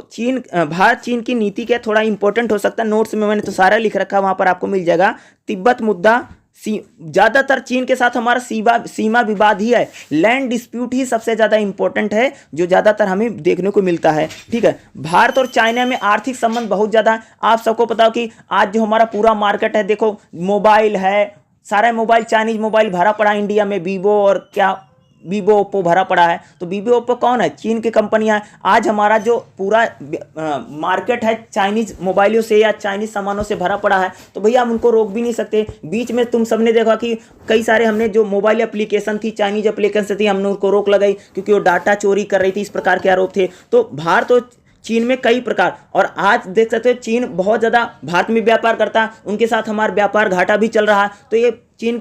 भारत चीन की नीति क्या थोड़ा इंपॉर्टेंट हो सकता है। नोट्स में मैंने तो सारा लिख रखा है, वहाँ पर आपको मिल जाएगा। तिब्बत मुद्दा ज़्यादातर चीन के साथ हमारा सीमा विवाद ही है। लैंड डिस्प्यूट ही सबसे ज़्यादा इंपॉर्टेंट है जो ज़्यादातर हमें देखने को मिलता है, ठीक है। भारत और चाइना में आर्थिक संबंध बहुत ज़्यादा है। आप सबको पता हो कि आज जो हमारा पूरा मार्केट है, देखो मोबाइल है, सारा मोबाइल चाइनीज मोबाइल भरा पड़ा इंडिया में, वीवो और क्या वीवो ओप्पो भरा पड़ा है। तो वीवो ओप्पो कौन है, चीन की कंपनियां हैं। आज हमारा जो पूरा मार्केट है चाइनीज मोबाइलों से या चाइनीज सामानों से भरा पड़ा है। तो भैया हम उनको रोक भी नहीं सकते। बीच में तुम सबने देखा कि कई सारे हमने जो मोबाइल एप्लीकेशन थी, चाइनीज एप्लीकेशन थी, हमने उनको रोक लगाई क्योंकि वो डाटा चोरी कर रही थी, इस प्रकार के आरोप थे। तो भारत और चीन में कई प्रकार, और आज देख सकते हो चीन बहुत ज़्यादा भारत में व्यापार करता है, उनके साथ हमारा व्यापार घाटा भी चल रहा है। तो ये चीन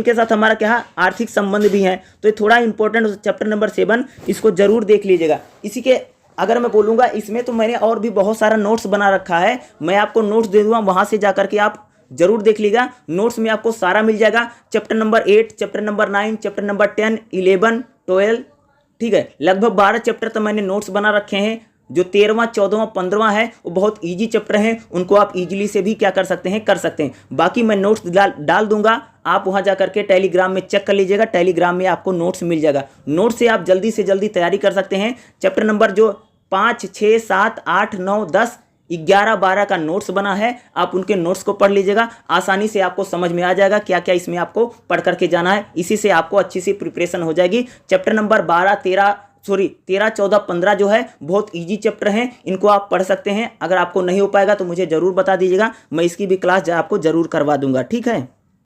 के साथ हमारा क्या है, आर्थिक संबंध भी हैं। तो ये थोड़ा इंपॉर्टेंट चैप्टर नंबर 7, इसको जरूर देख लीजिएगा। इसी के अगर मैं बोलूँगा इसमें तो मैंने और भी बहुत सारा नोट्स बना रखा है, मैं आपको नोट्स दे दूँगा, वहाँ से जा करके आप जरूर देख लीजिएगा। नोट्स में आपको सारा मिल जाएगा। Chapter number 8, chapter number 9, chapter number 10, 11, 12, ठीक है। लगभग 12 चैप्टर तो मैंने नोट्स बना रखे हैं। जो 13वां, 14वां, 15वां है वो बहुत इजी चैप्टर हैं, उनको आप इजीली से भी क्या कर सकते हैं। बाकी मैं नोट्स डाल दूंगा, आप वहां जा करके टेलीग्राम में चेक कर लीजिएगा। टेलीग्राम में आपको नोट्स मिल जाएगा। नोट्स से आप जल्दी से जल्दी तैयारी कर सकते हैं। चैप्टर नंबर जो 5, 6, 7, 8, 9, 10, 11, 12 का नोट्स बना है, आप उनके नोट्स को पढ़ लीजिएगा। आसानी से आपको समझ में आ जाएगा क्या क्या इसमें आपको पढ़ करके जाना है। इसी से आपको अच्छी सी प्रिपरेशन हो जाएगी। चैप्टर नंबर 12, 13 सॉरी 13, 14, 15 जो है बहुत इजी चैप्टर हैं, इनको आप पढ़ सकते हैं। अगर आपको नहीं हो पाएगा तो मुझे ज़रूर बता दीजिएगा, मैं इसकी भी क्लास आपको ज़रूर करवा दूंगा, ठीक है।